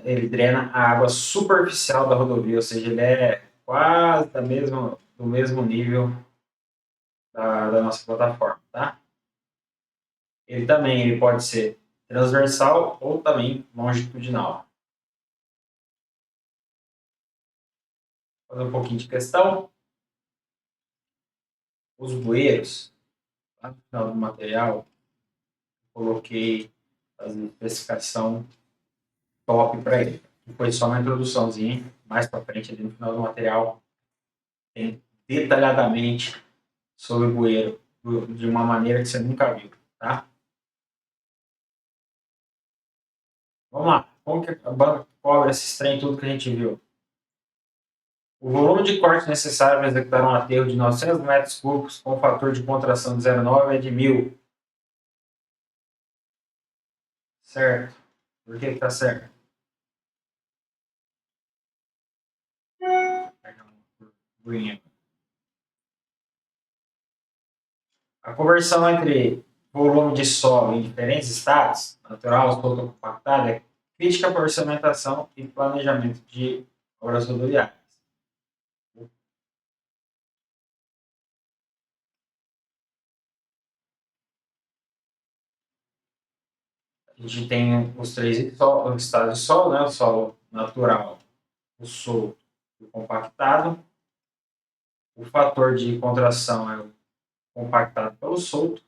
ele drena a água superficial da rodovia, ou seja, ele é quase do mesmo nível da nossa plataforma, tá? Ele pode ser transversal ou também longitudinal. Vou fazer um pouquinho de questão. Os bueiros, lá no final do material, coloquei a especificação top para ele. Depois só uma introduçãozinha, mais para frente ali no final do material, tem detalhadamente sobre o bueiro de uma maneira que você nunca viu, tá? Vamos lá. Como que a banca cobra esse trem tudo que a gente viu? O volume de corte necessário para executar um aterro de 900 metros cúbicos com fator de contração de 0,9 é de 1.000. Certo. Por que está certo? A conversão entre volume de solo em diferentes estados, natural, solto ou compactado, é crítica para orçamentação e planejamento de obras rodoviárias. A gente tem os três estados de solo, né? O solo natural, o solto e o compactado. O fator de contração é o compactado pelo solto.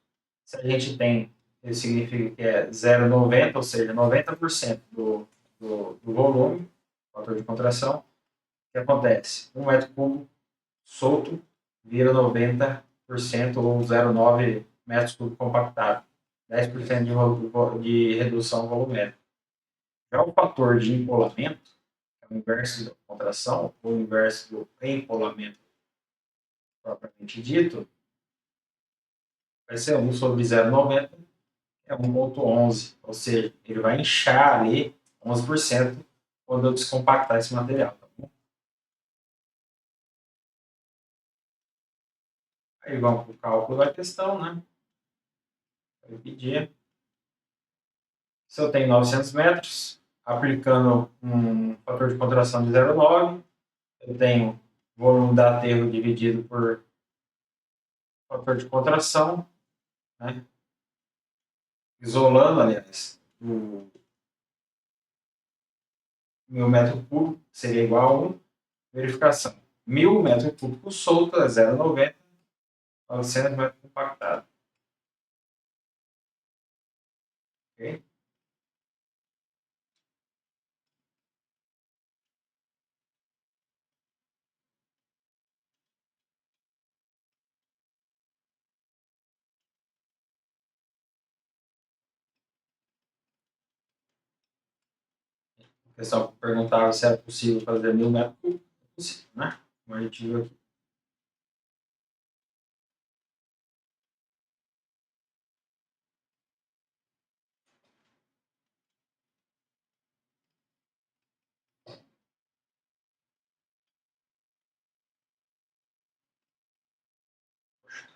Se a gente tem, isso significa que é 0,90, ou seja, 90% do volume, fator de contração. O que acontece? 1 metro cúbico solto vira 90% ou 0,9 metros cúbicos compactado. 10% de redução volumétrica. Já o fator de empolamento, que é o inverso da contração, ou o inverso do empolamento propriamente dito, vai ser 1 sobre 0,90, é 1,11, ou seja, ele vai inchar ali 11% quando eu descompactar esse material. Tá bom? Aí vamos para o cálculo da questão, né? Vai pedir. Se eu tenho 900 metros, aplicando um fator de contração de 0,9, eu tenho volume da aterro dividido por fator de contração, né? Isolando, aliás, o 1.000 metro cúbico seria igual a 1. Verificação. 1.000 metro cúbico solto é 0,90, 900 metros compactado. Ok? O pessoal perguntava se era possível fazer 1.000 metros cúbicos. É possível, né? Como a gente viu aqui.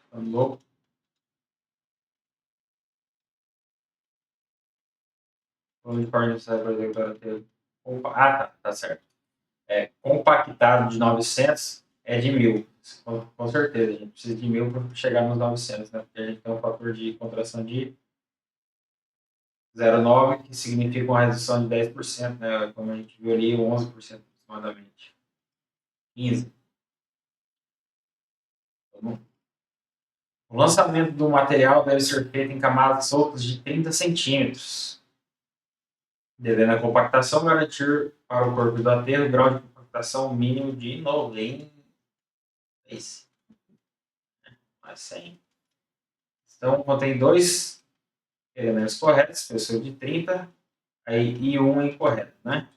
Ficando louco. Volume de corte necessário para executar aterro. Ah, tá certo. Compactado de 900 é de 1.000. Com certeza, a gente precisa de 1.000 para chegar nos 900, né? Porque a gente tem um fator de contração de 0,9, que significa uma redução de 10%, né? Como a gente viu ali, 11% aproximadamente. 15. O lançamento do material deve ser feito em camadas soltas de 30 centímetros, devendo a compactação garantir para o corpo do aterro o grau de compactação mínimo de 90. Mais 100. Então, contém dois elementos corretos, espessura de 30, aí, e um incorreto, né?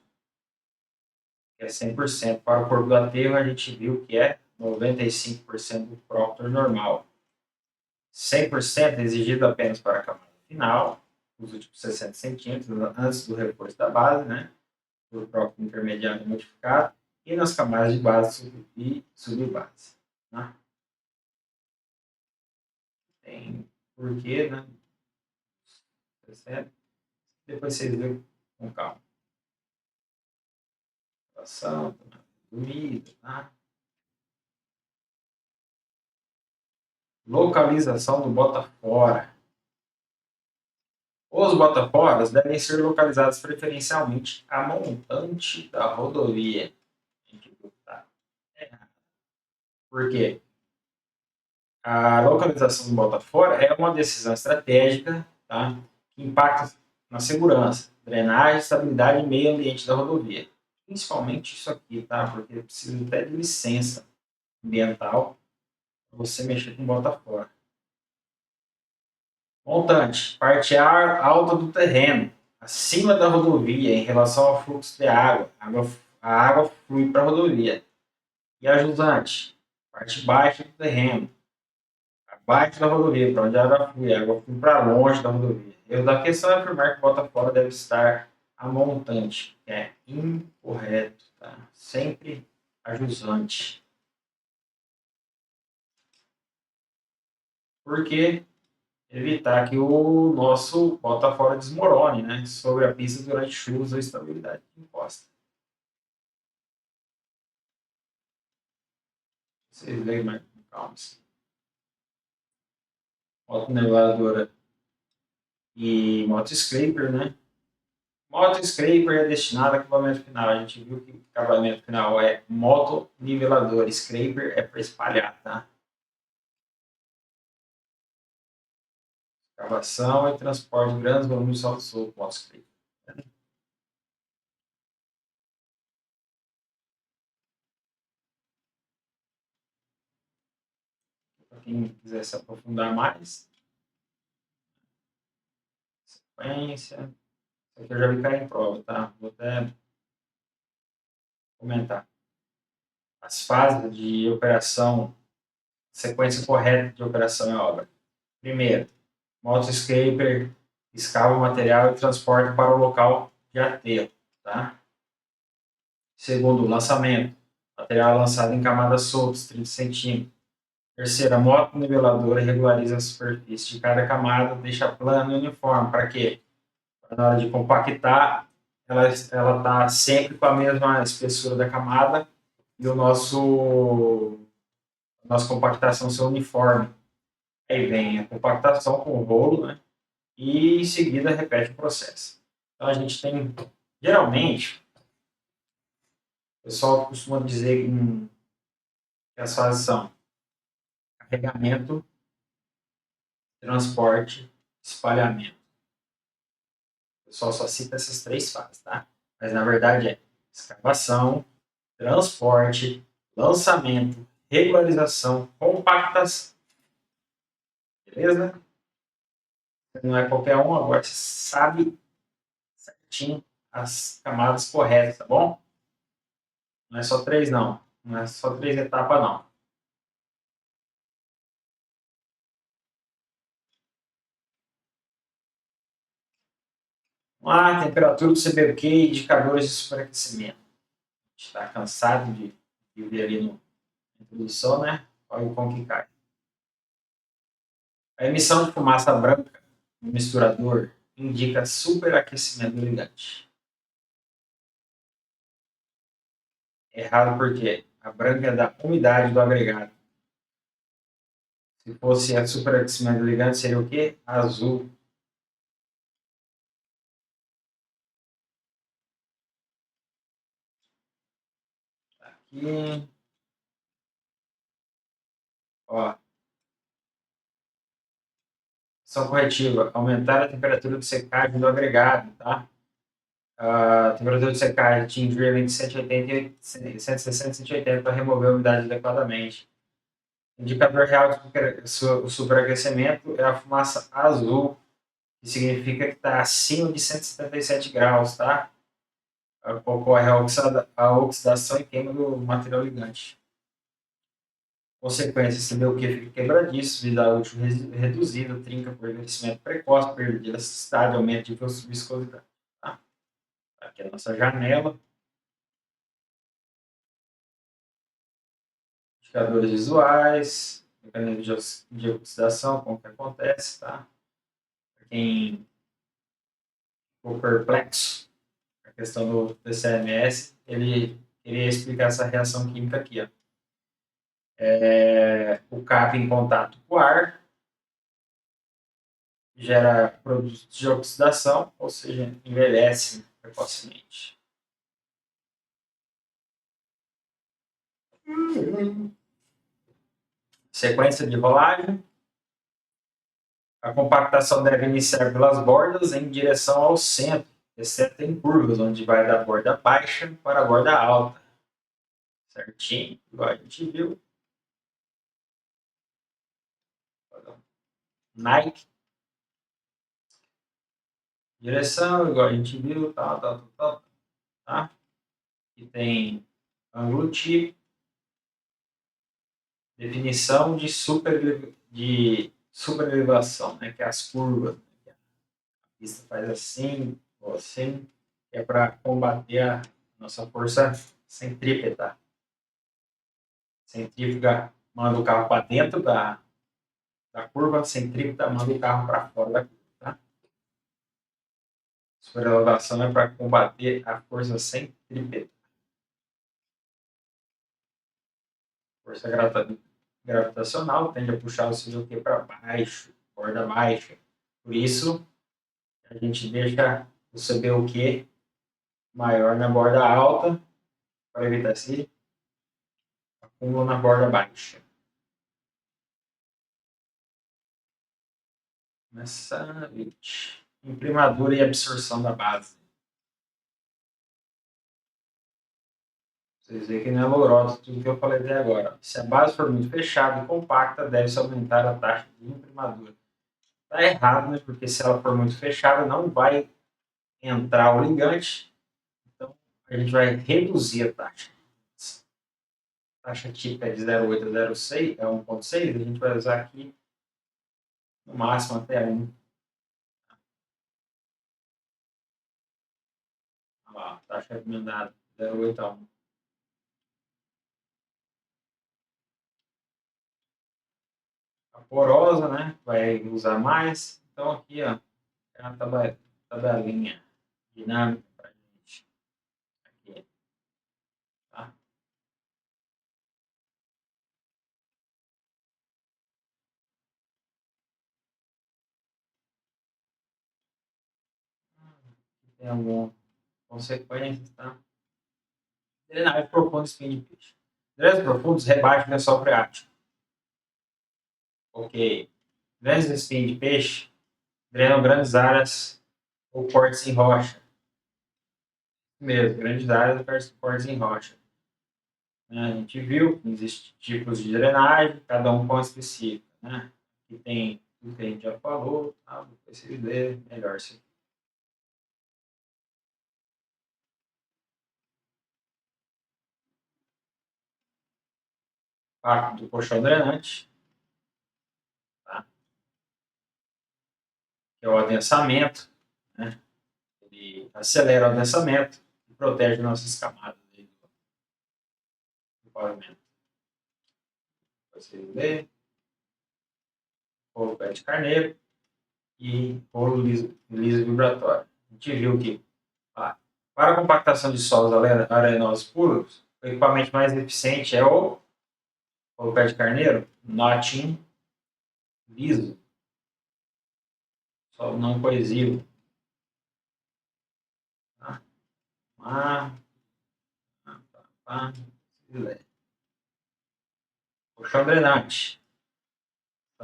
Que é 100%. Para o corpo do aterro, a gente viu que é 95% do Proctor normal. 100% exigido apenas para a camada final, os últimos 60 centímetros, antes do reforço da base, né? Do Proctor intermediário modificado, e nas camadas de base e subbase. Né? Tem porquê, né? Percebe? Depois vocês veem com calma. Situação, dormida, tá? Localização do bota-fora. Os botaforas devem ser localizados preferencialmente a montante da rodovia. Tá errado. Por quê? A localização do botafora é uma decisão estratégica, tá? Que impacta na segurança, drenagem, estabilidade e meio ambiente da rodovia. Principalmente isso aqui, tá? Porque precisa até de licença ambiental para você mexer com botafora. Montante, parte alta do terreno, acima da rodovia em relação ao fluxo de água. A água flui para a rodovia. E a jusante, parte baixa do terreno, abaixo da rodovia, para onde a água flui para longe da rodovia. Erro da questão é afirmar que o bota-fora deve estar a montante, que é incorreto, tá? Sempre a jusante. Por quê? Evitar que o nosso bota-fora desmorone, né, sobre a pista durante chuvas ou estabilidade imposta. Vocês leem mais com calma. Moto niveladora e moto scraper, né? Moto scraper é destinada a acabamento final. A gente viu que o acabamento final é moto nivelador, scraper é para espalhar, tá? Escavação e transporte de grandes volumes de salto solto, moto scraper. Para quem quiser se aprofundar mais, sequência. Isso aqui eu já vi cair em prova, tá? Vou até comentar. As fases de operação, sequência correta de operação e obra. Primeiro, motoscaper escava o material e transporta para o local de aterro. Tá? Segundo, lançamento. Material lançado em camadas soltas, 30 centímetros. Terceira, moto niveladora regulariza a superfície de cada camada, deixa plano e uniforme. Para quê? Na hora de compactar, ela está sempre com a mesma espessura da camada e a nossa compactação ser uniforme. Aí vem a compactação com o rolo, né? E em seguida repete o processo. Então a gente tem, geralmente, o pessoal costuma dizer que as fases são carregamento, transporte, espalhamento. O pessoal só cita essas três fases, tá? Mas na verdade é escavação, transporte, lançamento, regularização, compactação. Beleza? Não é qualquer um, agora você sabe certinho as camadas corretas, tá bom? Não é só três, não. Não é só três etapas, não. Temperatura do CBQ e indicadores de superaquecimento. A gente está cansado de ver ali na introdução, né? Olha o pão que cai. A emissão de fumaça branca no misturador indica superaquecimento do ligante. Errado porque a branca é da umidade do agregado. Se fosse a superaquecimento do ligante, seria o quê? Azul. Aqui. Ó, ação corretiva, aumentar a temperatura de secagem do agregado, tá? A temperatura de secagem atingir entre 180 e 160 e 180 para remover a umidade adequadamente. Indicador real de superaquecimento é a fumaça azul, que significa que está acima de 177 graus, tá? Ocorre a oxidação e queima do material ligante. Consequências, se o que fica quebradiço, vida útil reduzida, trinca por envelhecimento precoce, perda de elasticidade, aumento de viscosidade. Tá? Aqui é a nossa janela. Indicadores visuais, mecanismo de oxidação, como que acontece, tá? Para quem ficou perplexo, a questão do TCMS, ele queria explicar essa reação química aqui, ó. O CAP em contato com o ar gera produtos de oxidação, ou seja, envelhece precocemente. Sequência de rolagem. A compactação deve iniciar pelas bordas em direção ao centro, exceto em curvas, onde vai da borda baixa para a borda alta. Certinho, igual a gente viu. Nike. Direção, igual a gente viu, tá? Aqui tem ângulo tipo. Definição de superelevação, né, que é as curvas. Né, a pista faz assim, ou assim, que é para combater a nossa força centrípeta. Centrífuga manda o carro para dentro da curva, centrípeta manda o carro para fora da curva. Tá? Superelevação é para combater a força centrípeta. Força gravitacional tende a puxar o CVQ para baixo, borda baixa. Por isso, a gente deixa o CBUQ maior na borda alta para evitar esse acúmulo na borda baixa. Imprimadura e absorção da base. Vocês veem que não é lorota tudo que eu falei até agora. Se a base for muito fechada e compacta, deve-se aumentar a taxa de imprimadura. Está errado, né? Porque se ela for muito fechada, não vai entrar o ligante. Então, a gente vai reduzir a taxa. A taxa típica é de 0,8 a 0,6, é 1,6. A gente vai usar aqui no máximo até 1. Olha lá, taxa recomendada 0,8 a 1. A porosa, né? Vai usar mais. Então aqui, ó, é uma tabelinha dinâmica para a gente. Aqui, tá? Tem algumas consequências, tá? Drenagem profunda, espinho de peixe. Drenos profundos rebaixam o lençol freático. Ok. Drenos de espinho de peixe drenam grandes áreas ou cortes em rocha. Mesmo, grandes áreas ou cortes em rocha. A gente viu que existem tipos de drenagem, cada um com a específica. Né? Aqui tem o que a gente já falou, tá? Depois vocês lerem melhor isso aqui. Pacto do colchão drenante, tá? Que é o adensamento, né? Ele acelera o adensamento e protege nossas camadas do pavimento. Vocês lerem. Rolo pé de carneiro e rolo liso vibratório. A gente viu que para a compactação de solos arenosos puros, o equipamento mais eficiente é o rolo pé de carneiro, notching liso, solo não coesivo. Tá? Colchão drenante.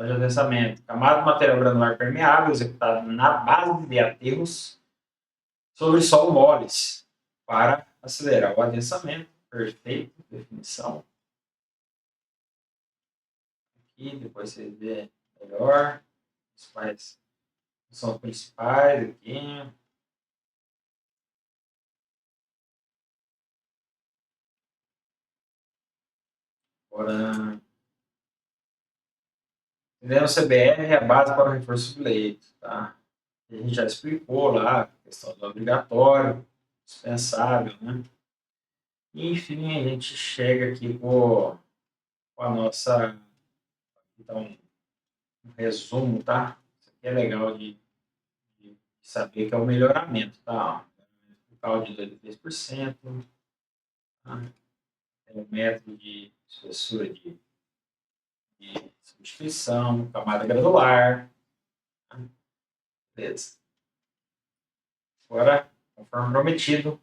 de adensamento. Camada de material granular permeável executada na base de aterros sobre solo moles para acelerar o adensamento. Perfeito, definição. Aqui, depois você vê melhor. Os quais são os principais aqui. Agora, entendendo CBR é a base para o reforço do leito, tá? A gente já explicou lá a questão do obrigatório, dispensável, né? E, enfim, a gente chega aqui com a nossa, então, um resumo, tá? Isso aqui é legal de saber que é o melhoramento, tá? Total de 2 a 3%, tá? Tem o método de espessura de substituição, camada granular, tá? Beleza. Agora, conforme prometido,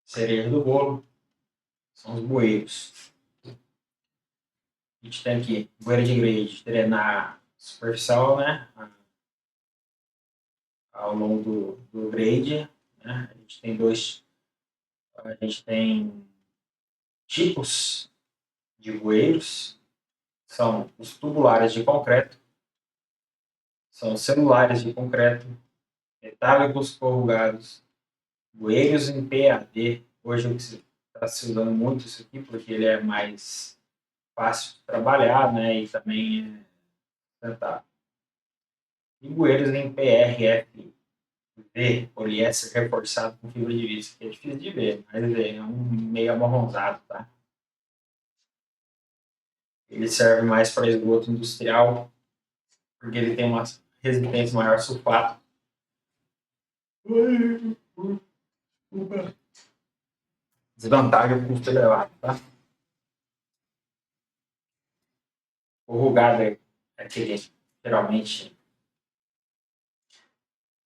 cereja do bolo são os bueiros. A gente tem aqui bueiro de grade, drenar superficial, né? Ao longo do grade, né? A gente tem tipos de bueiros, são os tubulares de concreto, são os celulares de concreto, metálicos corrugados, bueiros em PAD. Hoje está se usando muito isso aqui porque ele é mais fácil de trabalhar, né? E também tentar. E bueiros em PRFV, poliéster reforçado com fibra de vidro, que é difícil de ver, mas é um meio amarronzado, tá? Ele serve mais para esgoto industrial, porque ele tem uma resistência maior a sulfato. Desvantagem, o custo elevado, tá? Corrugado é aquele, geralmente,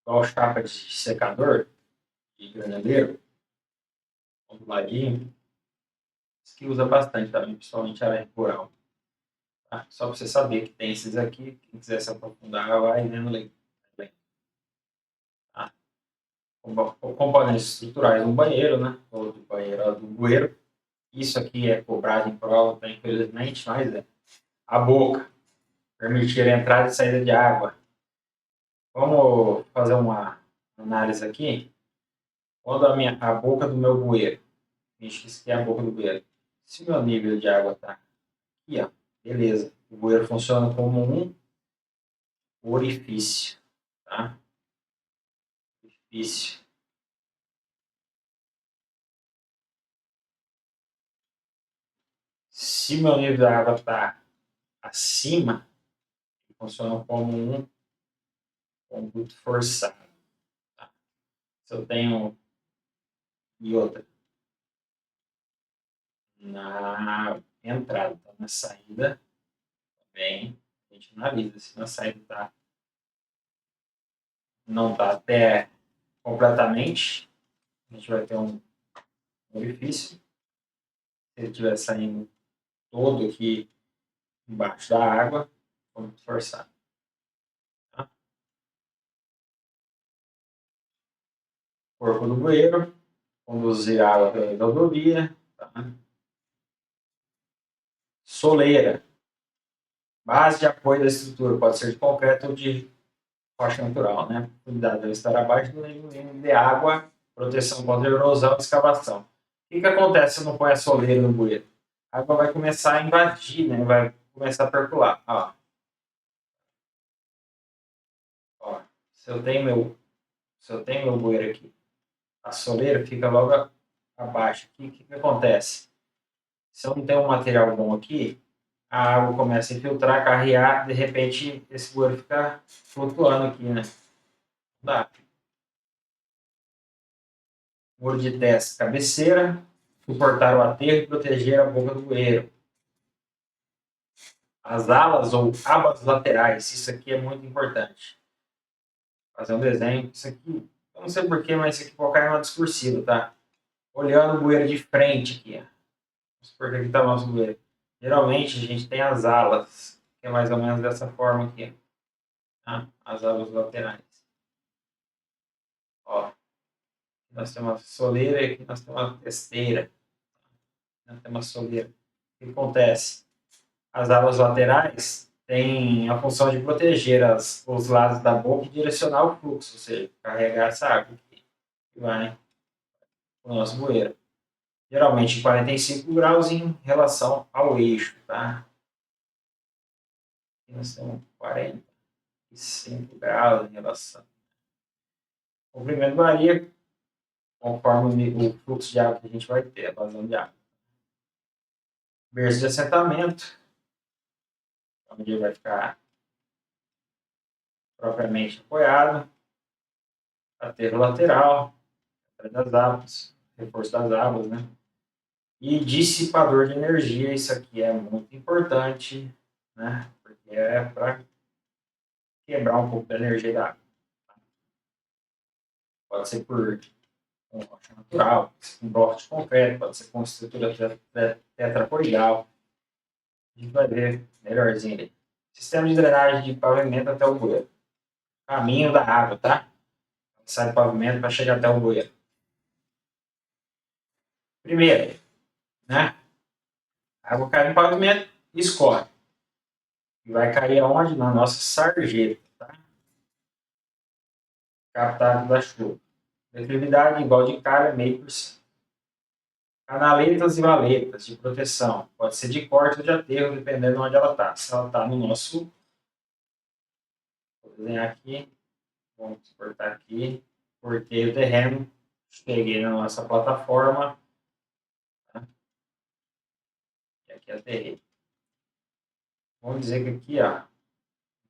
igual chapa de secador, de granadeiro, onduladinho. Isso que usa bastante também, principalmente a área rural. Tá? Só para você saber que tem esses aqui, quem quiser se aprofundar, vai vendo ali. Tá? Componentes estruturais do banheiro, né? Ou do banheiro, do bueiro. Isso aqui é cobrado em prova, infelizmente, mas é a boca, permitir a entrada e saída de água. Vamos fazer uma análise aqui. Quando a boca do meu bueiro, isso aqui é a boca do bueiro. Se o meu nível de água está aqui, ó, beleza. O bueiro funciona como um orifício, tá? Orifício. Se meu nível de água está acima, ele funciona como um conduto forçado. Tá? Se eu tenho e outra na entrada, então na saída, também a gente analisa se na saída não está até completamente, a gente vai ter um orifício. Se ele estiver saindo todo aqui embaixo da água, vamos forçar. Tá? Corpo do bueiro, conduzir água pela rodovia. Tá? Soleira. Base de apoio da estrutura, pode ser de concreto ou de rocha natural, né? Cuidado deve estar abaixo do nível de água, proteção contra erosão e escavação. O que acontece se eu não põe a soleira no bueiro? A água vai começar a invadir, né? Vai começar a percolar. Ó, se eu tenho meu bueiro aqui, a soleira fica logo abaixo. O que acontece? Se eu não tenho um material bom aqui, a água começa a infiltrar, carrear, de repente esse bueiro fica flutuando aqui, né? Não dá. Muro de teste, cabeceira, suportar o aterro e proteger a boca do bueiro. As alas ou abas laterais, isso aqui é muito importante. Fazer um desenho, isso aqui, eu não sei porquê, mas isso aqui pode cair uma discursiva, tá? Olhando o bueiro de frente aqui, ó. Vamos supor que aqui está o nosso bueiro. Geralmente a gente tem as alas, que é mais ou menos dessa forma aqui, tá? As águas laterais. Ó, nós temos uma soleira e aqui nós temos uma testeira. Nós temos uma soleira. O que acontece? As águas laterais têm a função de proteger os lados da boca e direcionar o fluxo, ou seja, carregar essa água aqui, que vai para o nosso bueiro. Geralmente 45 graus em relação ao eixo, tá? Aqui nós temos 45 graus em relação. O comprimento varia conforme o fluxo de água que a gente vai ter, a vazão de água. Berço de assentamento, onde ele vai ficar propriamente apoiado. Aterro lateral, das águas, reforço das águas, né? E dissipador de energia, isso aqui é muito importante, né? Porque é para quebrar um pouco da energia da água. Pode ser por com rocha natural, pode ser com bloco de concreto, pode ser com estrutura tetrapoidal. A gente vai ver melhorzinho ali. Sistema de drenagem de pavimento até o bueiro. Caminho da água, tá? Sai do pavimento para chegar até o bueiro. Primeiro, né? A água cai no pavimento e escorre. E vai cair aonde? Na nossa sarjeta, tá? Captado da chuva. Declividade igual de calha, 0,5%. Canaletas e valetas de proteção. Pode ser de corte ou de aterro, dependendo de onde ela está. Se ela está no nosso... Vou desenhar aqui. Vamos cortar aqui. Cortei o terreno. Peguei na nossa plataforma. Tá? E aqui aterrei. Vamos dizer que aqui, ó,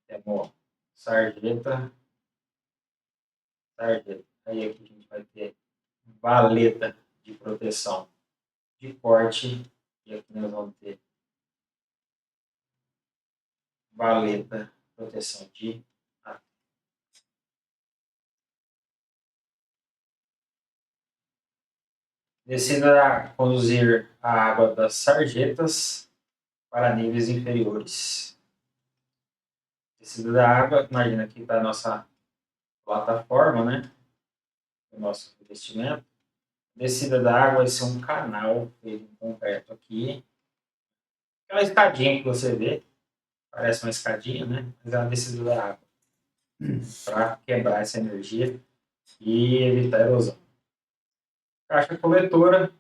temos sarjeta. Sarjeta. Aí aqui a gente vai ter valeta de proteção de corte. E aqui nós vamos ter valeta, proteção de aterro. Descida a conduzir a água das sarjetas para níveis inferiores. Descida da água, imagina que está a nossa plataforma, né? O nosso revestimento. Descida da água vai ser um canal feito em concreto aqui. Aquela escadinha que você vê, parece uma escadinha, né? Mas é uma descida da água. Para quebrar essa energia e evitar erosão. Caixa coletora,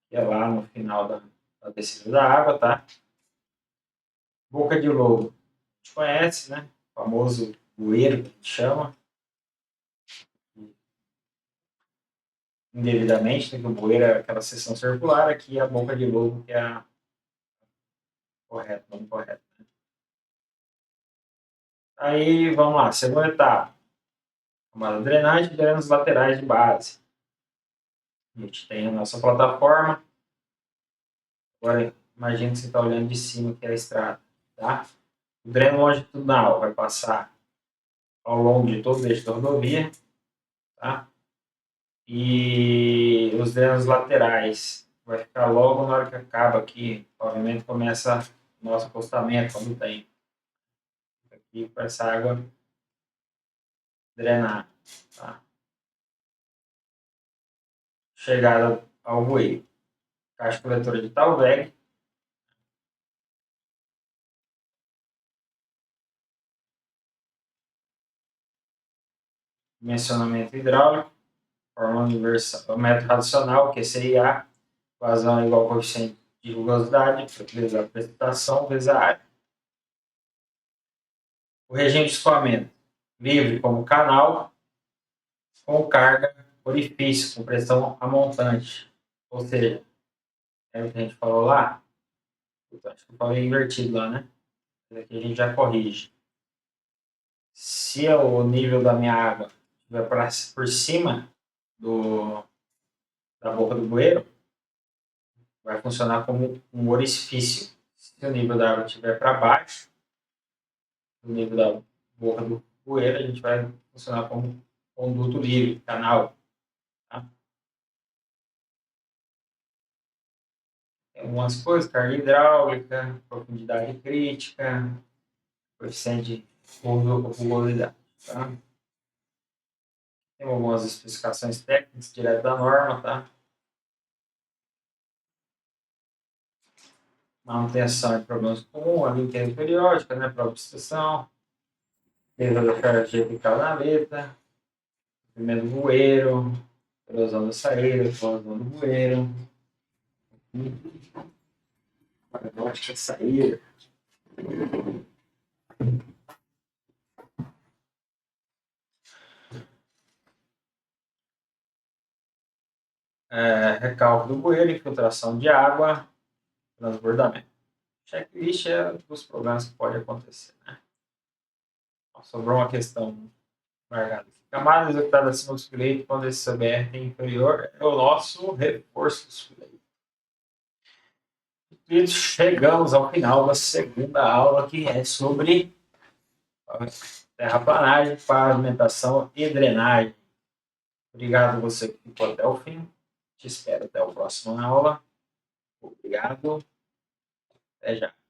que é lá no final da descida da água, tá? Boca de lobo, a gente conhece, né? O famoso bueiro, que a gente chama. Indevidamente, né? O bueiro é aquela seção circular, aqui a boca de lobo, que é a correta, nome correto. Né? Aí, vamos lá, segunda etapa. Camada drenagem, drenos laterais de base. A gente tem a nossa plataforma. Agora, imagine que você está olhando de cima, que é a estrada, tá? O dreno longitudinal vai passar ao longo de todo o eixo da rodovia, tá? E os drenos laterais vai ficar logo na hora que acaba aqui, o pavimento começa o nosso acostamento, quando tem. Aqui para essa água drenar, tá? Chegada ao bueiro. Caixa coletora de Talveg. Dimensionamento hidráulico. Fórmula universal, método tradicional, QCIA. Vazão igual ao coeficiente de rugosidade, vezes a precipitação, vezes a área. O regime de escoamento. Livre como canal, com carga, orifício, com pressão a montante. Ou seja, é o que a gente falou lá. Acho que eu falei invertido lá, né? Mas aqui a gente já corrige. Se o nível da minha água estiver por cima da boca do bueiro, vai funcionar como um orifício. Se o nível da água estiver para baixo do nível da boca do bueiro, a gente vai funcionar como conduto livre, canal. Tá? Tem algumas coisas, carga hidráulica, profundidade crítica, coeficiente de rugosidade. Tá? Tem algumas especificações técnicas direto da norma, tá? Manutenção de problemas comuns, a limpeza periódica, né? Para obstrução, defesa da ferragia aplicada na letra, primeiro do bueiro, erosão da saída, corrosão do bueiro, diagnóstica da saída. Recalque do bueiro, infiltração de água, transbordamento. Checklist é dos problemas que pode acontecer, né? Sobrou uma questão largada. Camada executada acima do fileto quando esse CBR é inferior é o nosso reforço dos fileitos. E chegamos ao final da segunda aula, que é sobre terraplanagem, pavimentação e drenagem. Obrigado a você que ficou até o fim. Te espero até a próxima aula. Obrigado. Até já.